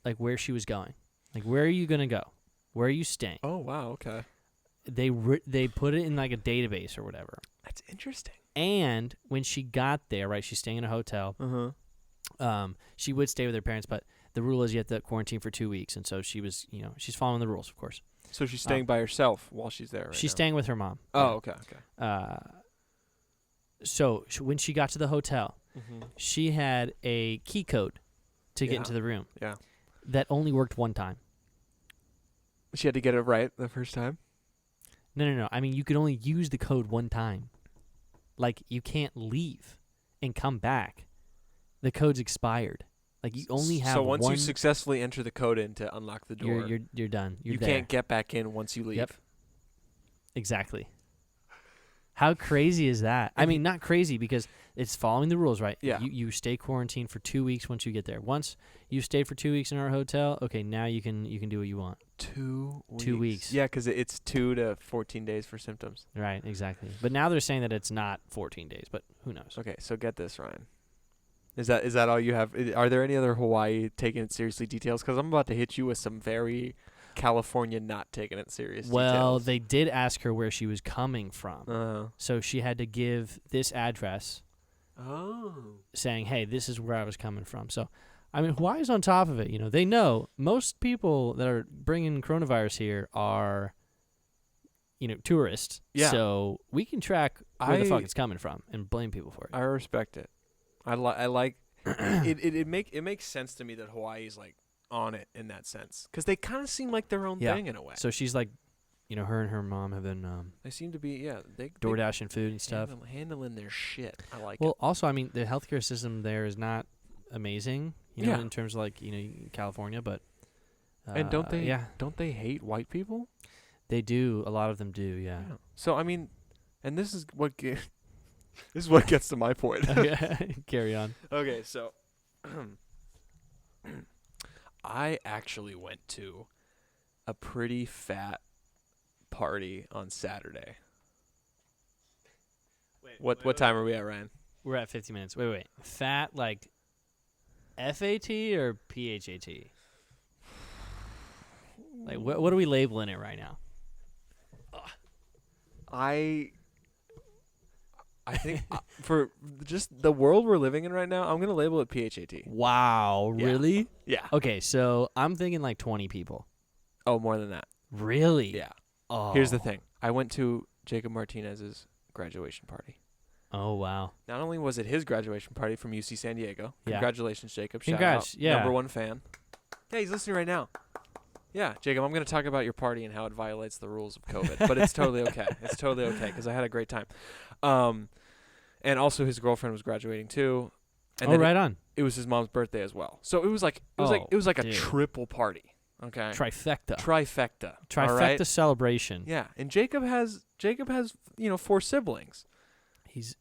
S2: like, where she was going. Like, where are you going to go? Where are you staying?
S1: Oh, wow. Okay.
S2: They put it in, like, a database or whatever.
S1: That's interesting.
S2: And when she got there, right, she's staying in a hotel.
S1: Uh-huh.
S2: She would stay with her parents, but the rule is you have to quarantine for 2 weeks. And so she was, she's following the rules, of course.
S1: So she's staying by herself while she's there, right?
S2: She's
S1: now.
S2: staying with her mom.
S1: Oh, okay.
S2: So when she got to the hotel,
S1: Mm-hmm.
S2: she had a key code to get
S1: Yeah.
S2: into the room
S1: Yeah.
S2: that only worked one time.
S1: She had to get it right the first time.
S2: No. I mean, you could only use the code one time. Like, you can't leave and come back. The code's expired. Like, you only have
S1: So once
S2: one.
S1: you successfully enter the code in to unlock the door,
S2: You're done. You're
S1: you
S2: there.
S1: can't get back in once you leave.
S2: Yep. Exactly. How crazy is that? I mean, not crazy because it's following the rules, right?
S1: Yeah.
S2: You stay quarantined for 2 weeks once you get there. Once you stayed for 2 weeks in our hotel, okay, now you can do what you want.
S1: 2 weeks.
S2: 2 weeks.
S1: Yeah, because it's 2 to 14 days for symptoms.
S2: Right, exactly. But now they're saying that it's not 14 days, but who knows?
S1: Okay, so get this, Ryan. Is that all you have? Are there any other Hawaii taking it seriously details? Because I'm about to hit you with some very California not taking it serious
S2: Well,
S1: details.
S2: they did ask her where she was coming from.
S1: Uh,
S2: So she had to give this address
S1: oh.
S2: saying, hey, this is where I was coming from. So, I mean, Hawaii's on top of it. They know most people that are bringing coronavirus here are, tourists.
S1: Yeah.
S2: So we can track where the fuck
S1: I-
S2: it's coming from and blame people for it.
S1: I respect it. I like it. It makes sense to me that Hawaii is like on it in that sense because they kind of seem like their own
S2: Yeah.
S1: thing in a way.
S2: So she's like, her and her mom have been
S1: They seem to be they
S2: DoorDashing food and stuff.
S1: handling their shit. I like
S2: Well,
S1: it.
S2: also, I mean, the healthcare system there is not amazing,
S1: Yeah.
S2: in terms of like California, but
S1: And don't they
S2: Yeah,
S1: don't they hate white people?
S2: they do. A lot of them do. Yeah.
S1: So I mean, and this is what this is what gets to my point.
S2: Carry on.
S1: Okay, so I actually went to a pretty fat party on Saturday. What time are we at, Ryan?
S2: We're at 50 minutes. Wait. Fat like FAT or PHAT? Like what are we labeling it right now?
S1: I think for just the world we're living in right now, I'm gonna label it PHAT.
S2: Wow,
S1: Yeah.
S2: really?
S1: Yeah.
S2: Okay, so I'm thinking like 20 people.
S1: Oh, more than that.
S2: Really?
S1: Yeah.
S2: Oh.
S1: Here's the thing. I went to Jacob Martinez's graduation party.
S2: Oh, wow.
S1: Not only was it his graduation party from UC San Diego.
S2: Yeah.
S1: Congratulations, Jacob.
S2: Congrats.
S1: Shout out.
S2: Yeah.
S1: #1 fan. Yeah, he's listening right now. Yeah, Jacob, I'm going to talk about your party and how it violates the rules of COVID, but it's totally okay. It's totally okay because I had a great time. And also his girlfriend was graduating too. And then
S2: right on.
S1: it was his mom's birthday as well. So it was like a
S2: dude.
S1: triple party. Okay.
S2: Trifecta.
S1: Trifecta.
S2: Trifecta
S1: all right?
S2: celebration.
S1: Yeah, and Jacob has 4 siblings. He's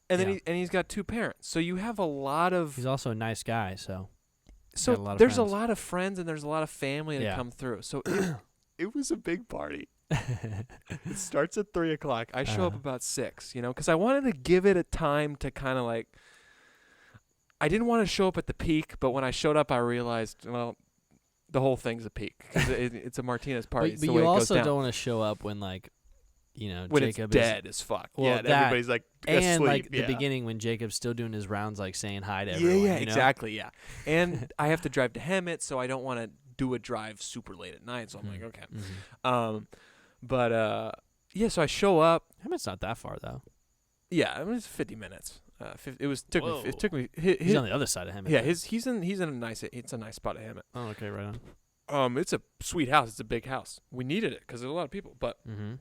S1: got 2 parents. So you have a lot of
S2: He's also a nice guy, so got a lot of
S1: there's
S2: friends.
S1: a lot of friends and there's a lot of family to
S2: Yeah.
S1: come through. So it was a big party. It starts at 3:00. I show up about 6, because I wanted to give it a time to kind of like. I didn't want to show up at the peak, but when I showed up, I realized, well, the whole thing's a peak because it's a Martinez party. It's
S2: but
S1: the
S2: you
S1: way it goes
S2: also
S1: down.
S2: don't want to show up when like,
S1: when
S2: Jacob
S1: it's dead as fuck.
S2: Well,
S1: yeah, and
S2: that-
S1: everybody's like
S2: and
S1: asleep.
S2: like the
S1: yeah.
S2: beginning when Jacob's still doing his rounds, like saying hi to
S1: Yeah,
S2: everyone.
S1: yeah,
S2: you know?
S1: exactly, yeah. And I have to drive to Hemet, so I don't want to do a drive super late at night. So I'm like, okay. Yeah. So I show up.
S2: Hemet's not that far though.
S1: Yeah, it was 50 minutes. It took me.
S2: He's on the other side of Hemet.
S1: Yeah, he's in a nice. It's a nice spot at Hemet.
S2: Oh, okay, right on.
S1: It's a sweet house. It's a big house. We needed it because there's a lot of people. But
S2: Mm-hmm.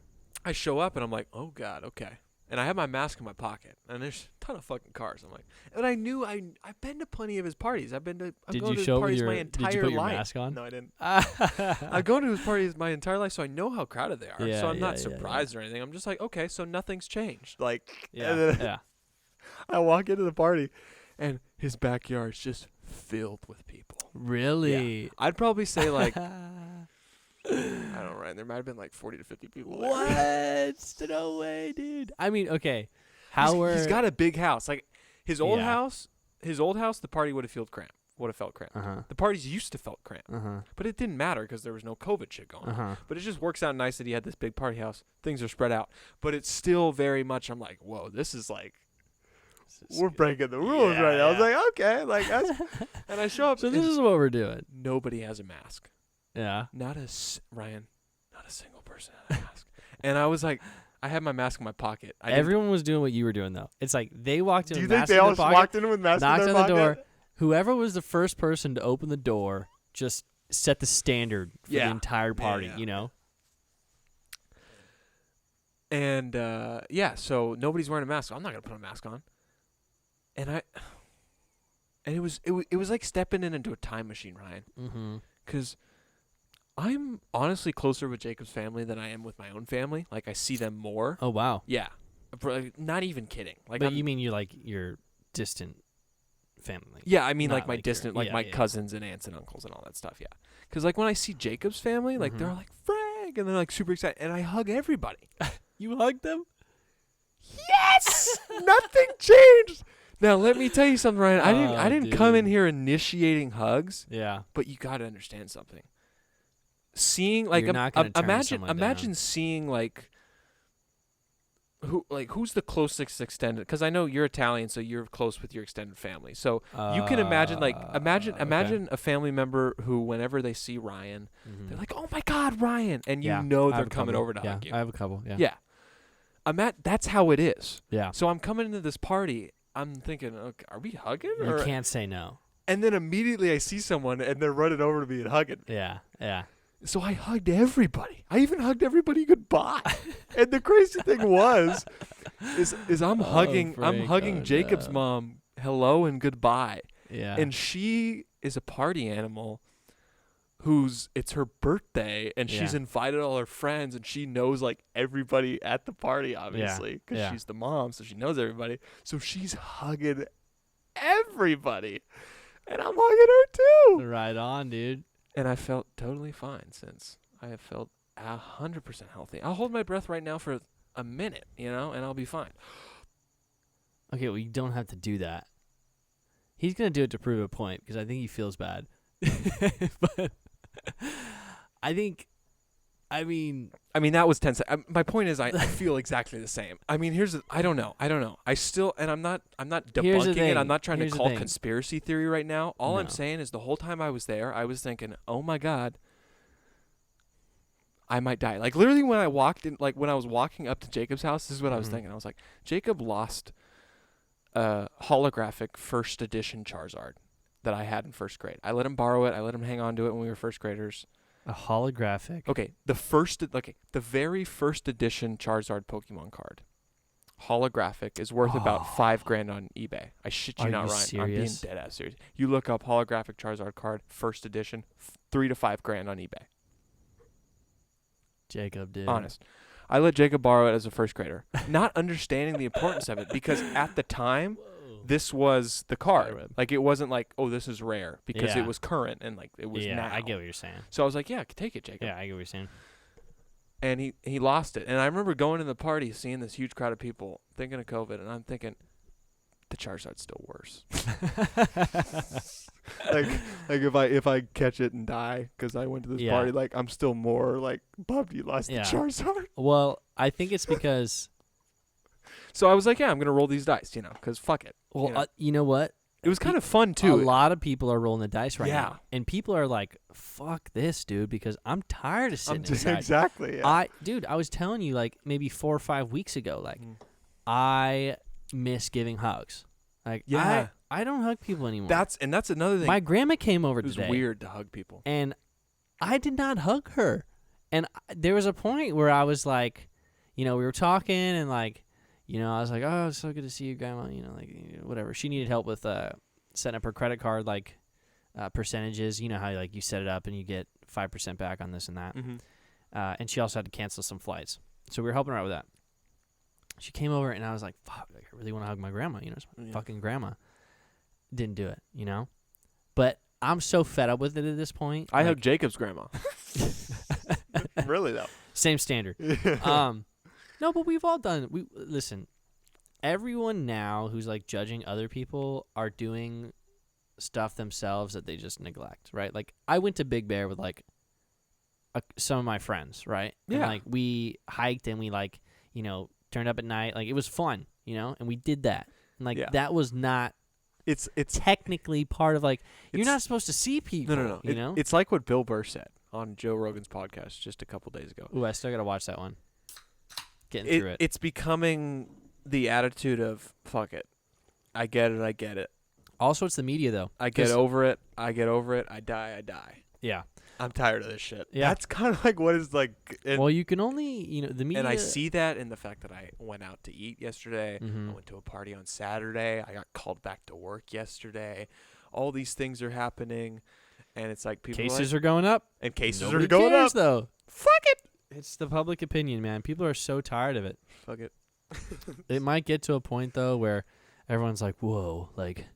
S1: I show up and I'm like, oh God, okay. And I have my mask in my pocket, and there's a ton of fucking cars. I'm like, and I knew I've been to plenty of his parties. I've gone
S2: Did
S1: to
S2: you
S1: his
S2: show
S1: parties
S2: your?
S1: my
S2: Did you
S1: entire
S2: put your
S1: life.
S2: mask on?
S1: No, I didn't. I've gone to his parties my entire life, so I know how crowded they are.
S2: Yeah,
S1: so I'm
S2: yeah,
S1: not
S2: yeah,
S1: surprised or anything. I'm just like, okay, so nothing's changed. Like,
S2: Yeah,
S1: and then
S2: yeah.
S1: I walk into the party, and his backyard's just filled with people.
S2: Really?
S1: I'd probably say like, I don't know, Ryan. There might have been like 40 to 50 people there.
S2: What? No way, dude. I mean, okay.
S1: He's got a big house. Like his old
S2: Yeah.
S1: house, the party would have felt cramped. The parties used to felt cramped, but it didn't matter because there was no COVID shit going on. But it just works out nice that he had this big party house. Things are spread out, but it's still very much. I'm like, whoa, this is like. We're breaking the rules right now. I was like, okay, like that's, and I show up.
S2: So this is what we're doing.
S1: Nobody has a mask.
S2: Yeah.
S1: Ryan, not a single person had a mask. And I was like, I had my mask in my pocket.
S2: Everyone was doing what you were doing though. It's like they walked in.
S1: Do you
S2: with
S1: think
S2: masks
S1: they
S2: in
S1: all
S2: their
S1: just
S2: pocket,
S1: walked in with masks
S2: knocked
S1: in
S2: on
S1: their
S2: the
S1: pocket?
S2: door? Whoever was the first person to open the door just set the standard for the entire party.
S1: Yeah.
S2: You know.
S1: And so nobody's wearing a mask. I'm not gonna put a mask on. And it was like stepping into a time machine, Ryan.
S2: Mm-hmm.
S1: Because I'm honestly closer with Jacob's family than I am with my own family. Like I see them more.
S2: Oh wow.
S1: Yeah, not even kidding. Like,
S2: But you mean you're like your distant family?
S1: Yeah, I mean
S2: Not
S1: like my
S2: like
S1: distant,
S2: your-
S1: like my cousins and aunts and uncles and all that stuff. Yeah, because like when I see Jacob's family, like they're like frag, and they're like super excited, and I hug everybody.
S2: You hugged them?
S1: Yes, nothing changed. Now let me tell you something, Ryan. I didn't come in
S2: dude.
S1: here initiating hugs,
S2: Yeah.
S1: but you got to understand something. Seeing like
S2: You're not gonna turn someone
S1: imagine
S2: down.
S1: seeing like who's the closest extended, because I know you're Italian, so you're close with your extended family. So you can imagine imagine a family member who whenever they see Ryan, they're like, "Oh my God, Ryan!" and you know
S2: I have
S1: they're
S2: a
S1: coming
S2: couple.
S1: over to hug you.
S2: I have a couple. Yeah.
S1: Yeah. That's how it is.
S2: Yeah.
S1: So I'm coming into this party. I'm thinking, okay, are we hugging?
S2: You
S1: Or
S2: can't say no.
S1: And then immediately I see someone and they're running over to me and hugging.
S2: Yeah. Yeah.
S1: So I hugged everybody. I even hugged everybody goodbye. And the crazy thing was, is I'm hugging Jacob's mom hello and goodbye.
S2: Yeah.
S1: And she is a party animal it's her birthday and she's invited all her friends and she knows like everybody at the party, obviously, because she's the mom, so she knows everybody. So she's hugging everybody. And I'm hugging her too.
S2: Right on, dude.
S1: And I felt totally fine since I have felt 100% healthy. I'll hold my breath right now for a minute, and I'll be fine.
S2: Okay, well, you don't have to do that. He's going to do it to prove a point because I think he feels bad. But I mean,
S1: that was 10 seconds. My point is I feel exactly the same. I mean, I don't know. I still, and I'm not debunking it. I'm not trying to call conspiracy theory right now. All I'm saying is the whole time I was there, I was thinking, oh my God, I might die. Like literally when I walked in, like when I was walking up to Jacob's house, this is what I was thinking. I was like, Jacob lost a holographic first edition Charizard that I had in first grade. I let him borrow it. I let him hang on to it when we were first graders.
S2: A holographic.
S1: Okay, the very first edition Charizard Pokemon card, holographic, is worth about $5,000 on eBay. I shit you not, Ryan.
S2: Serious?
S1: I'm being dead ass serious. You look up holographic Charizard card, first edition, $3,000 to $5,000 on eBay.
S2: Jacob did.
S1: Honest. I let Jacob borrow it as a first grader, not understanding the importance of it because at the time, this was the card. Like it wasn't like, oh, this is rare because it was current and like it was now.
S2: I get what you're saying.
S1: So I was like, yeah, take it, Jacob.
S2: Yeah, I get what you're saying.
S1: And he lost it. And I remember going to the party, seeing this huge crowd of people, thinking of COVID, and I'm thinking, the Charizard's still worse. like if I catch it and die because I went to this party, like I'm still more like bummed you lost the Charizard.
S2: Well, I think it's because.
S1: So I was like, yeah, I'm gonna roll these dice, because fuck it.
S2: Well, you know what?
S1: It was kind of fun too.
S2: A lot of people are rolling the dice right now, and people are like, "Fuck this, dude," because I'm tired of sitting inside.
S1: Exactly. Yeah.
S2: I was telling you like maybe 4 or 5 weeks ago, like I miss giving hugs. Like I don't hug people anymore.
S1: That's another thing.
S2: My grandma came over today.
S1: It was weird to hug people, and
S2: I did not hug her. And there was a point where I was like, we were talking and like. I was like, oh, it's so good to see you, Grandma. Whatever. She needed help with setting up her credit card, like percentages. You know how like you set it up and you get 5% back on this and that.
S1: Mm-hmm.
S2: And she also had to cancel some flights, so we were helping her out with that. She came over and I was like, fuck, I really want to hug my grandma. It's my fucking grandma. Didn't do it, But I'm so fed up with it at this point.
S1: I hugged Jacob's grandma. Really though.
S2: Same standard. No, but we've all done. Listen. Everyone now who's like judging other people are doing stuff themselves that they just neglect, right? Like I went to Big Bear with like some of my friends, right?
S1: Yeah.
S2: And like we hiked and we like turned up at night. Like it was fun, and we did that. And like that was not.
S1: It's
S2: technically part of like you're not supposed to see people.
S1: No. It's like what Bill Burr said on Joe Rogan's podcast just a couple days ago.
S2: Ooh, I still gotta watch that one. Getting through it.
S1: It's becoming the attitude of fuck it. I get it.
S2: Also, it's the media though.
S1: I get over it. I die.
S2: Yeah.
S1: I'm tired of this shit.
S2: Yeah.
S1: That's kind of like what is like.
S2: Well, you can only, the media.
S1: And I see that in the fact that I went out to eat yesterday.
S2: Mm-hmm.
S1: I went to a party on Saturday. I got called back to work yesterday. All these things are happening. And it's like people
S2: cases are going up.
S1: And cases
S2: Nobody
S1: are going
S2: cares,
S1: up.
S2: Though.
S1: Fuck it.
S2: It's the public opinion, man. People are so tired of it.
S1: Fuck it.
S2: It might get to a point, though, where everyone's like, whoa, like,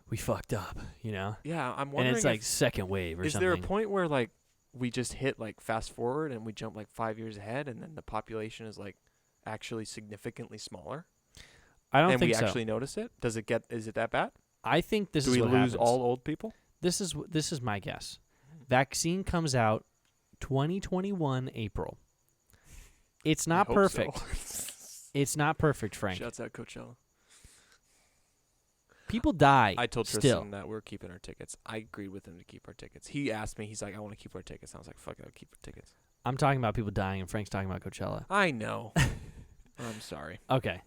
S2: we fucked up,
S1: Yeah, I'm wondering.
S2: And it's like second wave or something.
S1: Is there a point where, like, we just hit, like, fast forward and we jump, like, 5 years ahead and then the population is, like, actually significantly smaller?
S2: I don't think so.
S1: And we actually notice it? Is it that bad?
S2: I think this is what
S1: Do we lose
S2: happens.
S1: all old people?
S2: This is my guess. Vaccine comes out 2021 April. It's not perfect.
S1: So.
S2: It's not perfect, Frank.
S1: Shouts out Coachella.
S2: People die.
S1: I told
S2: still.
S1: Tristan that we're keeping our tickets. I agreed with him to keep our tickets. He asked me, he's like, I want to keep our tickets. And I was like, fuck it, I'll keep our tickets.
S2: I'm talking about people dying, and Frank's talking about Coachella.
S1: I know. I'm sorry.
S2: Okay.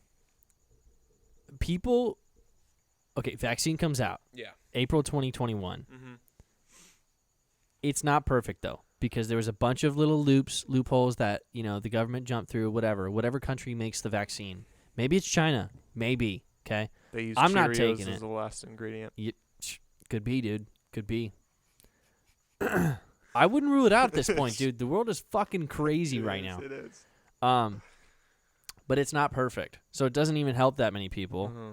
S2: Okay, vaccine comes out.
S1: Yeah.
S2: April 2021.
S1: Mm-hmm.
S2: It's not perfect though, because there was a bunch of little loopholes that the government jumped through. Whatever country makes the vaccine. Maybe it's China. Maybe. Okay.
S1: They use
S2: I'm
S1: Cheerios
S2: not taking
S1: as
S2: it.
S1: the last ingredient.
S2: Could be, dude. Could be. I wouldn't rule it out at this point, dude. The world is fucking crazy right now.
S1: It is.
S2: But it's not perfect, so it doesn't even help that many people.
S1: Mm-hmm.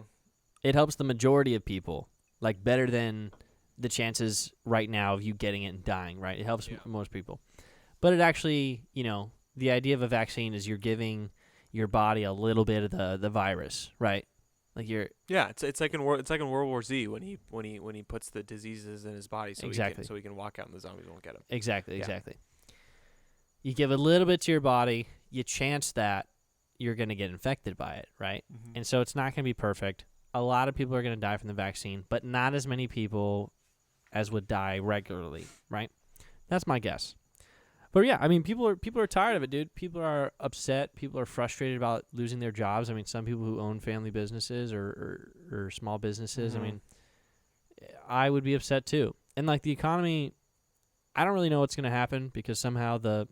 S2: It helps the majority of people, like better than the chances right now of you getting it and dying, right? It helps most people. But it actually, the idea of a vaccine is you're giving your body a little bit of the virus, right? Like
S1: it's like in World War Z when he puts the diseases in his body so he can walk out and the zombies won't get him.
S2: Exactly. You give a little bit to your body, you chance that you're going to get infected by it, right?
S1: Mm-hmm.
S2: And so it's not going to be perfect. A lot of people are going to die from the vaccine, but not as many people as would die regularly, right? That's my guess. But yeah, I mean, people are tired of it, dude. People are upset. People are frustrated about losing their jobs. I mean, some people who own family businesses or small businesses.
S1: Mm-hmm.
S2: I mean, I would be upset too. And like the economy, I don't really know what's going to happen because somehow the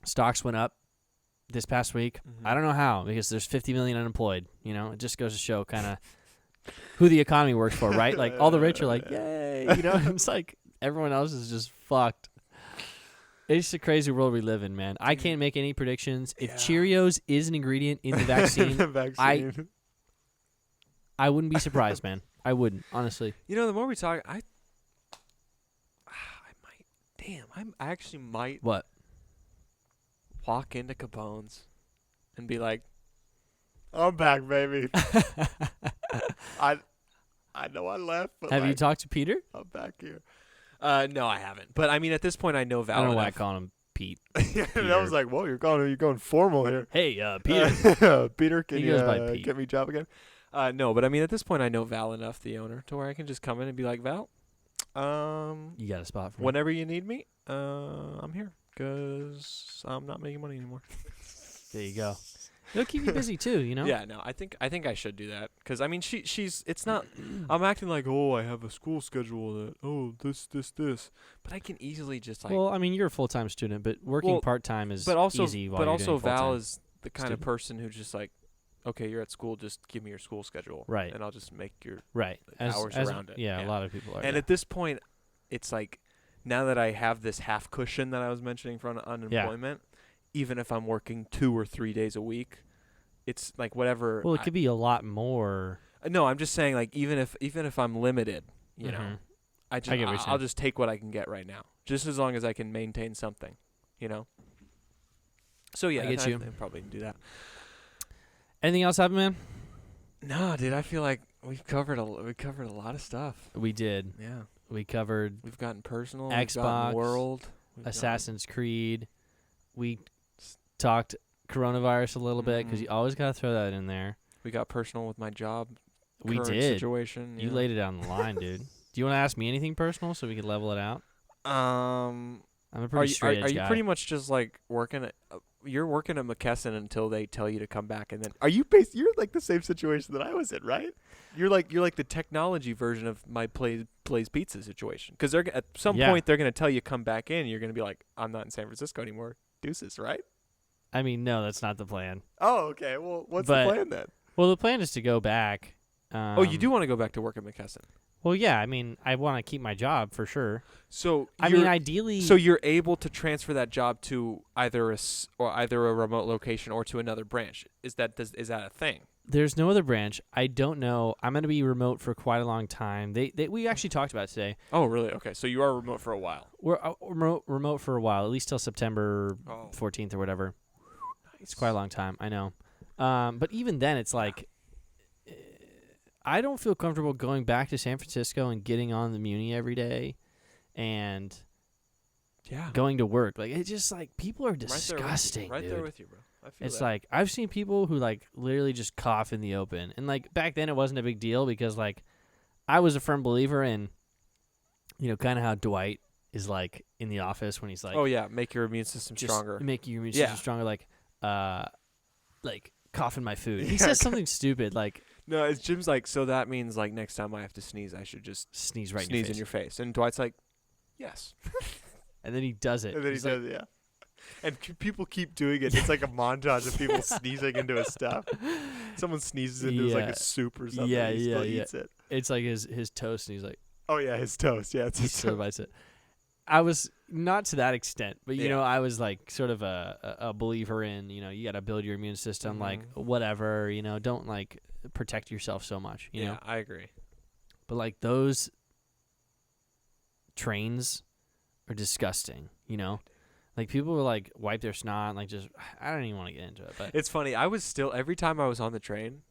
S2: stocks went up this past week.
S1: Mm-hmm.
S2: I don't know how, because there's 50 million unemployed. It just goes to show kind of who the economy works for, right? Like all the rich are like, yay, it's like everyone else is just fucked. It's just a crazy world we live in, man. I can't make any predictions. If Cheerios is an ingredient in the vaccine, I wouldn't be surprised, man. I wouldn't, honestly.
S1: The more we talk, I actually might
S2: What?
S1: Walk into Capone's and be like, I'm back, baby. I know I left, but
S2: have you talked to Peter?
S1: I'm back here. No, I haven't. But I mean, at this point, I know Val.
S2: I don't know why I call him Pete.
S1: And I was like, "Whoa, you're going formal here."
S2: Hey, Peter.
S1: Peter, can
S2: He
S1: you
S2: goes by Pete.
S1: get me a job again? No, but I mean, at this point, I know Val enough, the owner, to where I can just come in and be like, "Val,
S2: you got a spot for me?
S1: whenever you need me, I'm here because I'm not making money anymore."
S2: There you go. It'll keep you busy too,
S1: Yeah, no, I think I should do that because I mean she's it's not. I'm acting like I have a school schedule that this, but I can easily just like.
S2: Well, I mean, you're a full-time student, but working part-time is easy. While
S1: but
S2: you're
S1: also
S2: doing
S1: Val
S2: full-time.
S1: is the kind of person who just like, okay, you're at school, just give me your school schedule,
S2: right,
S1: and I'll just make your
S2: hours
S1: around it.
S2: Yeah, a lot of people are.
S1: And at this point, it's like now that I have this half cushion that I was mentioning for unemployment, even if I'm working 2 or 3 days a week. It's like whatever.
S2: Well, it could be a lot more.
S1: No, I'm just saying, like even if I'm limited,
S2: Mm-hmm.
S1: I'll just take what I can get right now, just as long as I can maintain something, So yeah,
S2: I get you.
S1: I probably do that.
S2: Anything else happen, man?
S1: No, dude, I feel like we've covered a lot of stuff.
S2: We did.
S1: Yeah,
S2: We covered
S1: we've gotten personal.
S2: Xbox,
S1: we've gotten World,
S2: Assassin's Creed. We talked coronavirus a little bit because you always got to throw that in there.
S1: We got personal with my job.
S2: We
S1: current
S2: did.
S1: Situation.
S2: You laid it on the line, dude. Do you want to ask me anything personal so we can level it out? I'm a pretty straight edge
S1: Are you
S2: guy.
S1: pretty much just like working at? You're working at McKesson until they tell you to come back, and then you're like the same situation that I was in, right? You're like the technology version of my Blaze Pizza situation, because they're at some point they're gonna tell you come back in, and you're gonna be like, I'm not in San Francisco anymore. Deuces, right?
S2: I mean, no, that's not the plan.
S1: Oh, okay. Well, what's the plan then?
S2: Well, the plan is to go back.
S1: You do want to go back to work at McKesson?
S2: Well, yeah. I mean, I want to keep my job for sure.
S1: So
S2: ideally.
S1: So you're able to transfer that job to either a remote location or to another branch. Is that a thing?
S2: There's no other branch. I don't know. I'm going to be remote for quite a long time. We actually talked about it today.
S1: Oh, really? Okay. So you are remote for a while.
S2: We're remote for a while, at least till September 14th or whatever.
S1: Nice.
S2: It's quite a long time. I know. But even then, it's like I don't feel comfortable going back to San Francisco and getting on the Muni every day and going to work. Like, it's just like people are disgusting.
S1: Right there with you, bro. I feel
S2: it's
S1: that.
S2: like I've seen people who like literally just cough in the open. And like back then it wasn't a big deal because like I was a firm believer in, kind of how Dwight is like in The Office when he's like,
S1: oh yeah, make your immune system stronger.
S2: Make your immune system stronger. Like coughing my food. He says something stupid like,
S1: No, it's Jim's like, so that means like next time I have to sneeze, I should just
S2: Sneeze right
S1: sneeze
S2: in your face.
S1: And Dwight's like, yes.
S2: And then he does it.
S1: And then
S2: He's
S1: he
S2: like,
S1: does, yeah. And people keep doing it. It's like a montage of people sneezing into his stuff. Someone sneezes into his, like a soup or something.
S2: Yeah,
S1: and he
S2: yeah,
S1: still
S2: yeah.
S1: eats it.
S2: It's like his toast, and he's like,
S1: Oh yeah, his toast. Yeah, it's
S2: he
S1: his
S2: still
S1: toast.
S2: bites it. I was not to that extent, but you
S1: Yeah.
S2: know, I was like sort of a believer in, you know, you got to build your immune system, like whatever, you know, don't like protect yourself so much, you know.
S1: I agree.
S2: But like those trains are disgusting, you know. Like people will like wipe their snot, like just I don't even want to get into it, but
S1: It's funny. I was still every time I was on the train,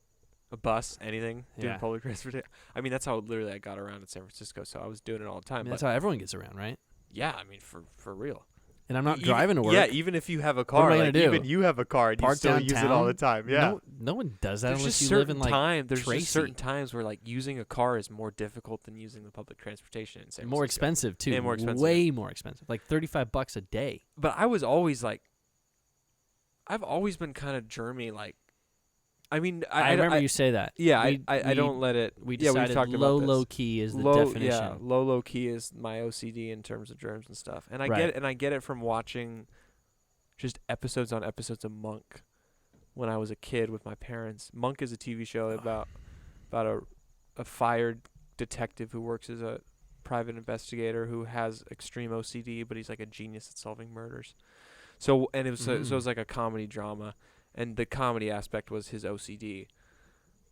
S1: a bus, anything, doing
S2: Yeah.
S1: public transportation. I mean, that's how literally I got around in San Francisco. So I was doing it all the
S2: I
S1: time.
S2: mean,
S1: But
S2: that's how everyone gets around, right?
S1: yeah, I mean, for real.
S2: And I'm not
S1: Even-
S2: driving to work.
S1: Yeah, even if you have a
S2: am
S1: car,
S2: I gonna
S1: like,
S2: do?
S1: even you have a car and you
S2: Park
S1: still use it all the time. Yeah.
S2: No one does that
S1: There's
S2: unless
S1: just
S2: you live
S1: certain
S2: in like
S1: time. There's
S2: Tracy.
S1: just certain times where like using a car is more difficult than using the public transportation in San
S2: more
S1: Francisco.
S2: expensive too.
S1: And more expensive.
S2: Way more expensive. Like $35 a day.
S1: But I was always like, I've always been kind of germy. Like, I mean,
S2: I remember you say that.
S1: Yeah,
S2: We-
S1: I don't let it.
S2: We
S1: yeah, we've
S2: decided
S1: talked
S2: low
S1: about this.
S2: low key is the
S1: low,
S2: definition.
S1: Yeah, low key is my OCD in terms of germs and stuff. And I
S2: Right.
S1: get it, and I get it from watching just episodes on episodes of Monk when I was a kid with my parents. Monk is a TV show about a fired detective who works as a private investigator who has extreme OCD, but he's like a genius at solving murders. So and it was so it was like a comedy drama, and the comedy aspect was his OCD.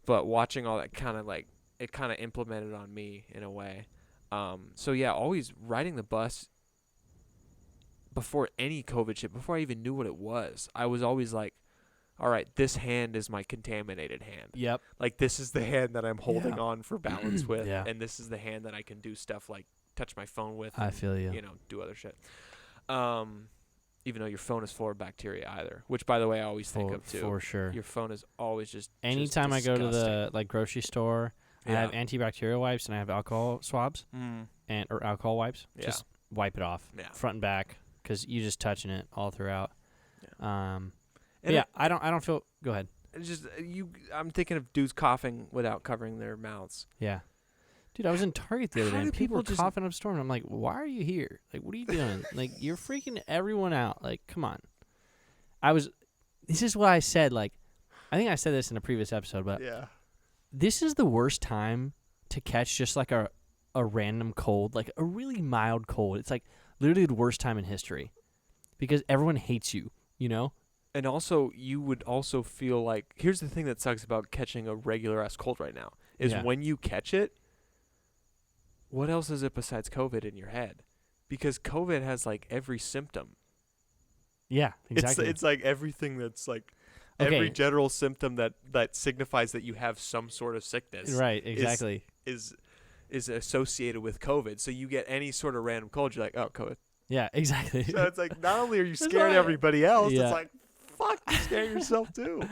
S1: But watching all that kind of like it kind of implemented on me in a way. So yeah, always riding the bus before any COVID shit, before I even knew what it was, I was always like, all right, this hand is my contaminated hand.
S2: Yep.
S1: Like, this is the hand that I'm holding
S2: Yeah.
S1: on for balance with.
S2: Yeah.
S1: And this is the hand that I can do stuff like touch my phone with.
S2: I
S1: and,
S2: feel you.
S1: You know, do other shit. Even though your phone is full of bacteria either, which, by the way, I always think of, too.
S2: For sure.
S1: Your phone is always just
S2: Anytime I go to the
S1: disgusting.
S2: like grocery store, I have antibacterial wipes and I have alcohol swabs or alcohol wipes.
S1: Yeah.
S2: Just wipe it off,
S1: Yeah.
S2: front and back, because you're just touching it all throughout.
S1: And
S2: Yeah, I don't feel. Go ahead.
S1: It's just I'm thinking of dudes coughing without covering their mouths.
S2: Yeah. Dude, I was in Target the other
S1: How
S2: day and
S1: do
S2: people were
S1: people just-
S2: coughing up a storm. I'm like, why are you here? Like, what are you doing? Like, you're freaking everyone out. Like, come on. This is what I said. Like, I think I said this in a previous episode, but
S1: Yeah.
S2: this is the worst time to catch just like a random cold, like a really mild cold. It's like literally the worst time in history because everyone hates you, you know?
S1: And also, you would also feel like, here's the thing that sucks about catching a regular ass cold right now, is
S2: Yeah.
S1: when you catch it, what else is it besides COVID in your head? Because COVID has like every symptom.
S2: Yeah, exactly.
S1: It's like everything that's like
S2: Okay.
S1: every general symptom that signifies that you have some sort of sickness.
S2: Right, exactly.
S1: Is associated with COVID. So you get any sort of random cold, you're like, oh, COVID.
S2: Yeah, exactly.
S1: So it's like, not only are you
S2: That's
S1: scaring
S2: why-
S1: everybody else,
S2: Yeah.
S1: it's like, fuck, you're scaring yourself too.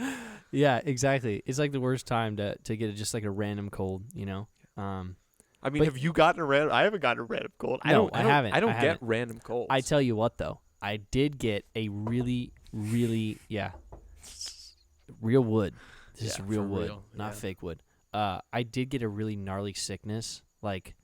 S2: Yeah, exactly. It's like the worst time to get just like a random cold, you know?
S1: I mean,
S2: But-
S1: have you gotten a random? I haven't gotten a random cold.
S2: No, I haven't.
S1: I don't
S2: I
S1: get
S2: haven't.
S1: random colds.
S2: I tell you what, though, I did get a really, really, real wood. This is
S1: Yeah,
S2: real
S1: for
S2: wood,
S1: real,
S2: not
S1: yeah.
S2: fake wood. I did get a really gnarly sickness, like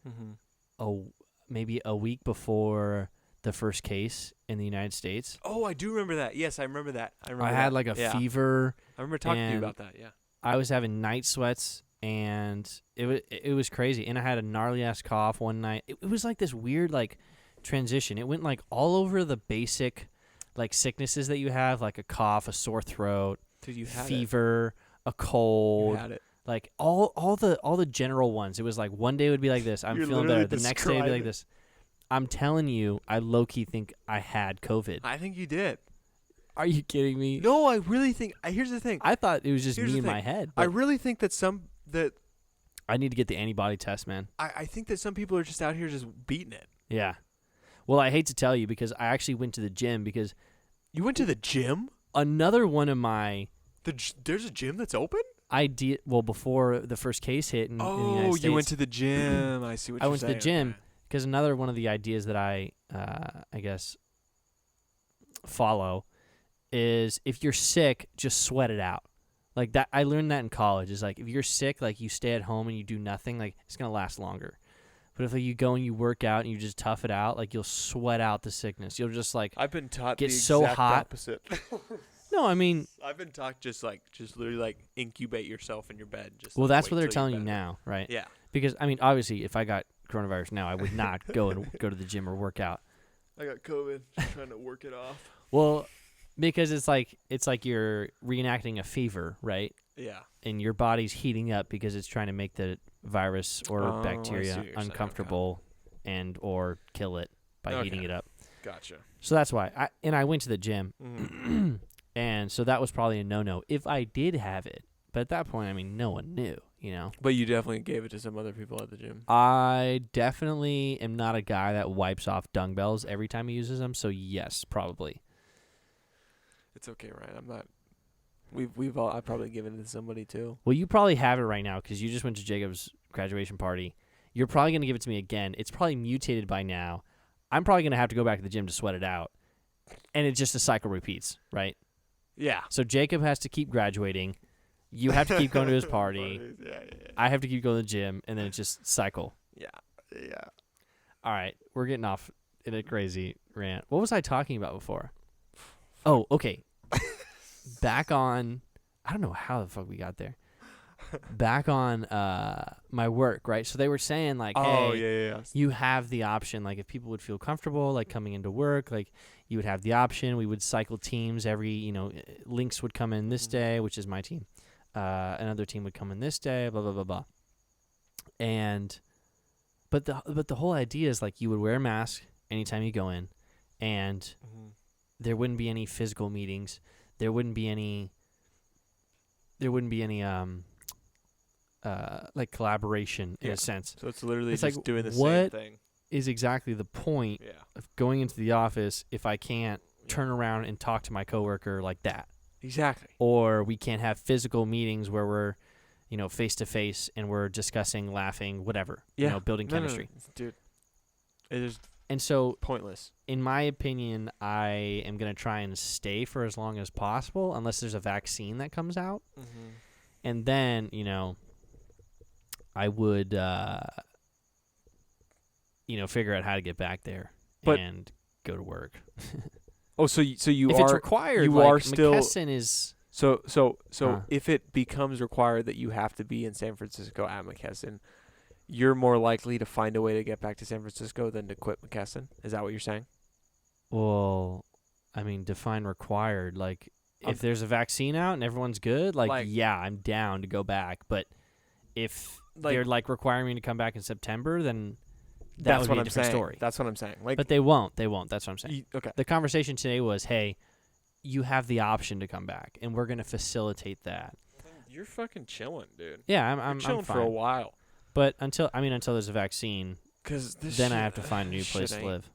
S2: maybe a week before the first case in the United States.
S1: Oh, I do remember that. Yes, I remember that.
S2: I had like a fever.
S1: I remember talking to you
S2: and
S1: about that. Yeah.
S2: I was having night sweats, and it was crazy. And I had a gnarly ass cough one night. It was like this weird like transition. It went like all over the basic like sicknesses that you have, like a cough, a sore throat,
S1: Dude, you had
S2: fever, a
S1: it.
S2: cold,
S1: You had it.
S2: like all the general ones. It was like one day it would be like this. I'm
S1: You're
S2: feeling better.
S1: literally
S2: The next day it'd be like
S1: describing-
S2: this. I'm telling you, I low key think I had COVID.
S1: I think you did.
S2: Are you kidding me?
S1: No, I really think. Here's the thing.
S2: I thought it was just
S1: Here's
S2: me
S1: the
S2: in my
S1: thing.
S2: head.
S1: I
S2: but
S1: really think that
S2: I need to get the antibody test, man.
S1: I think that some people are just out here just beating it.
S2: Yeah. Well, I hate to tell you because I actually went to the gym because
S1: You went to the gym?
S2: another one of my
S1: There's a gym that's open?
S2: idea. Well, before the first case hit in the United States,
S1: you went to the gym. I see what
S2: I
S1: you're
S2: went to the
S1: saying.
S2: gym
S1: Okay.
S2: because another one of the ideas that I guess follow is if you're sick, just sweat it out. Like that, I learned that in college. Is like if you're sick, like you stay at home and you do nothing, like it's gonna last longer. But if like, you go and you work out and you just tough it out, like you'll sweat out the sickness. You'll just like
S1: I've been taught
S2: get
S1: the
S2: so
S1: exact
S2: hot.
S1: opposite.
S2: No, I mean,
S1: I've been taught just literally like incubate yourself in your bed. Just
S2: well,
S1: like,
S2: that's
S1: wait
S2: what they're
S1: till
S2: telling
S1: you're
S2: you
S1: better.
S2: now, right?
S1: Yeah.
S2: Because I mean, obviously, if I got coronavirus now, I would not go to the gym or work out.
S1: I got COVID. Just trying to work it off.
S2: Well, because it's like you're reenacting a fever, right?
S1: Yeah.
S2: And your body's heating up because it's trying to make the virus or
S1: I see
S2: bacteria
S1: what you're saying,
S2: uncomfortable and or kill it by heating it up.
S1: Gotcha.
S2: So that's why. I went to the gym,
S1: Mm-hmm.
S2: and so that was probably a no-no if I did have it. But at that point, I mean, no one knew, you know.
S1: But you definitely gave it to some other people at the gym.
S2: I definitely am not a guy that wipes off dumbbells every time he uses them. So yes, probably.
S1: It's okay, Ryan. I'm not. We've all. I've probably given it to somebody too.
S2: Well, you probably have it right now because you just went to Jacob's graduation party. You're probably going to give it to me again. It's probably mutated by now. I'm probably going to have to go back to the gym to sweat it out. And it's just the cycle repeats, right?
S1: Yeah.
S2: So Jacob has to keep graduating. You have to keep going to his party.
S1: Yeah.
S2: I have to keep going to the gym. And then it's just cycle.
S1: Yeah.
S2: All right. We're getting off in a crazy rant. What was I talking about before? Oh, okay. Back on, I don't know how the fuck we got there. Back on my work, right? So they were saying like, hey,
S1: yeah.
S2: you have the option, like if people would feel comfortable like coming into work, like you would have the option. We would cycle teams every, Lynx would come in this day, which is my team. Another team would come in this day, blah, blah, blah, blah. And, but the whole idea is like you would wear a mask anytime you go in, and there wouldn't be any physical meetings. There wouldn't be any like collaboration in a sense.
S1: So it's literally
S2: It's
S1: just
S2: like,
S1: doing the
S2: what
S1: same thing.
S2: Is exactly the point of going into the office if I can't turn around and talk to my coworker like that.
S1: Exactly.
S2: Or we can't have physical meetings where we're, face to face and we're discussing, laughing, whatever, building chemistry.
S1: No. Dude, it is
S2: And so,
S1: pointless.
S2: in my opinion, I am going to try and stay for as long as possible unless there's a vaccine that comes out.
S1: Mm-hmm.
S2: And then, I would, figure out how to get back there and go to work.
S1: Oh, so you
S2: if
S1: are
S2: it's required,
S1: you
S2: like
S1: are still
S2: McKesson is.
S1: So if it becomes required that you have to be in San Francisco at McKesson, you're more likely to find a way to get back to San Francisco than to quit McKesson. Is that what you're saying?
S2: Well, I mean, define required. Like, if there's a vaccine out and everyone's good, like yeah, I'm down to go back. But if they're like requiring me to come back in September, then
S1: that's
S2: would
S1: what
S2: be a
S1: I'm
S2: different
S1: saying.
S2: story.
S1: That's what I'm saying. Like,
S2: but they won't. They won't. That's what I'm saying.
S1: Okay.
S2: The conversation today was, hey, you have the option to come back, and we're going to facilitate that.
S1: You're fucking chilling, dude.
S2: Yeah, I'm
S1: chilling
S2: I'm fine.
S1: for a while.
S2: But until there's a vaccine, then I have to find a new place to live.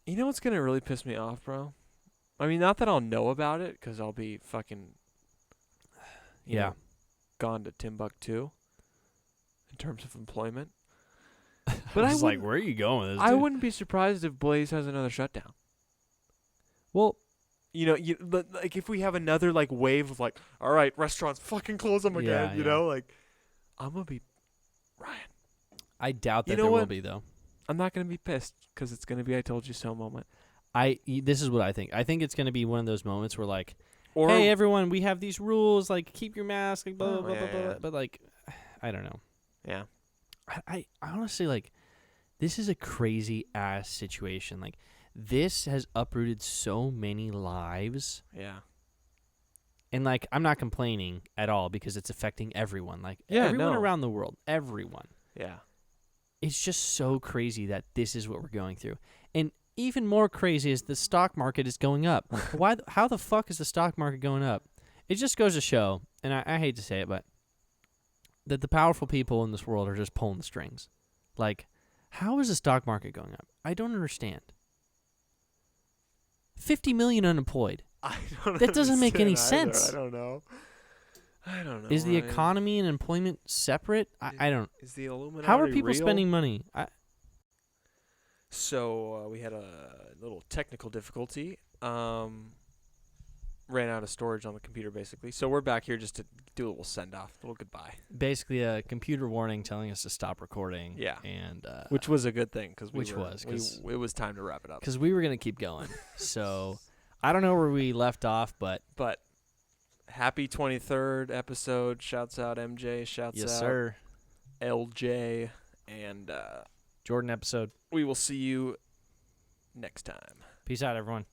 S1: You know what's gonna really piss me off, bro? I mean, not that I'll know about it, because I'll be fucking, you know, gone to Timbuktu in terms of employment. But I was
S2: like, where are you going with this,
S1: I
S2: dude?
S1: wouldn't be surprised if Blaze has another shutdown.
S2: Well,
S1: like if we have another like wave of like, all right, restaurants fucking close them again, like, I'm gonna be Ryan.
S2: I doubt that there will be, though.
S1: I'm not gonna be pissed because it's gonna be I told you so moment.
S2: This is what I think. I think it's gonna be one of those moments where like, hey everyone, we have these rules, like keep your mask, like blah blah blah blah. But like, I don't know.
S1: Yeah.
S2: I honestly like, this is a crazy ass situation. Like, this has uprooted so many lives.
S1: Yeah.
S2: And like, I'm not complaining at all because it's affecting everyone. Like everyone around the world, everyone.
S1: Yeah.
S2: It's just so crazy that this is what we're going through. And even more crazy is the stock market is going up. How the fuck is the stock market going up? It just goes to show, and I hate to say it, but that the powerful people in this world are just pulling the strings. Like, how is the stock market going up? I don't understand. 50 million unemployed.
S1: I don't
S2: That doesn't make any
S1: either.
S2: sense.
S1: I don't know.
S2: Is the economy and employment separate? I don't.
S1: Is the Illuminati
S2: How are people
S1: real?
S2: spending money?
S1: So we had a little technical difficulty. ran out of storage on the computer, basically. So we're back here just to do a little send-off, a little goodbye.
S2: Basically, a computer warning telling us to stop recording.
S1: Yeah.
S2: And
S1: which was a good thing because it was time to wrap it up.
S2: Because we were going to keep going. So I don't know where we left off, but
S1: happy 23rd episode. Shouts out MJ. Shouts
S2: yes,
S1: out
S2: sir.
S1: LJ. And
S2: Jordan episode.
S1: we will see you next time.
S2: Peace out, everyone.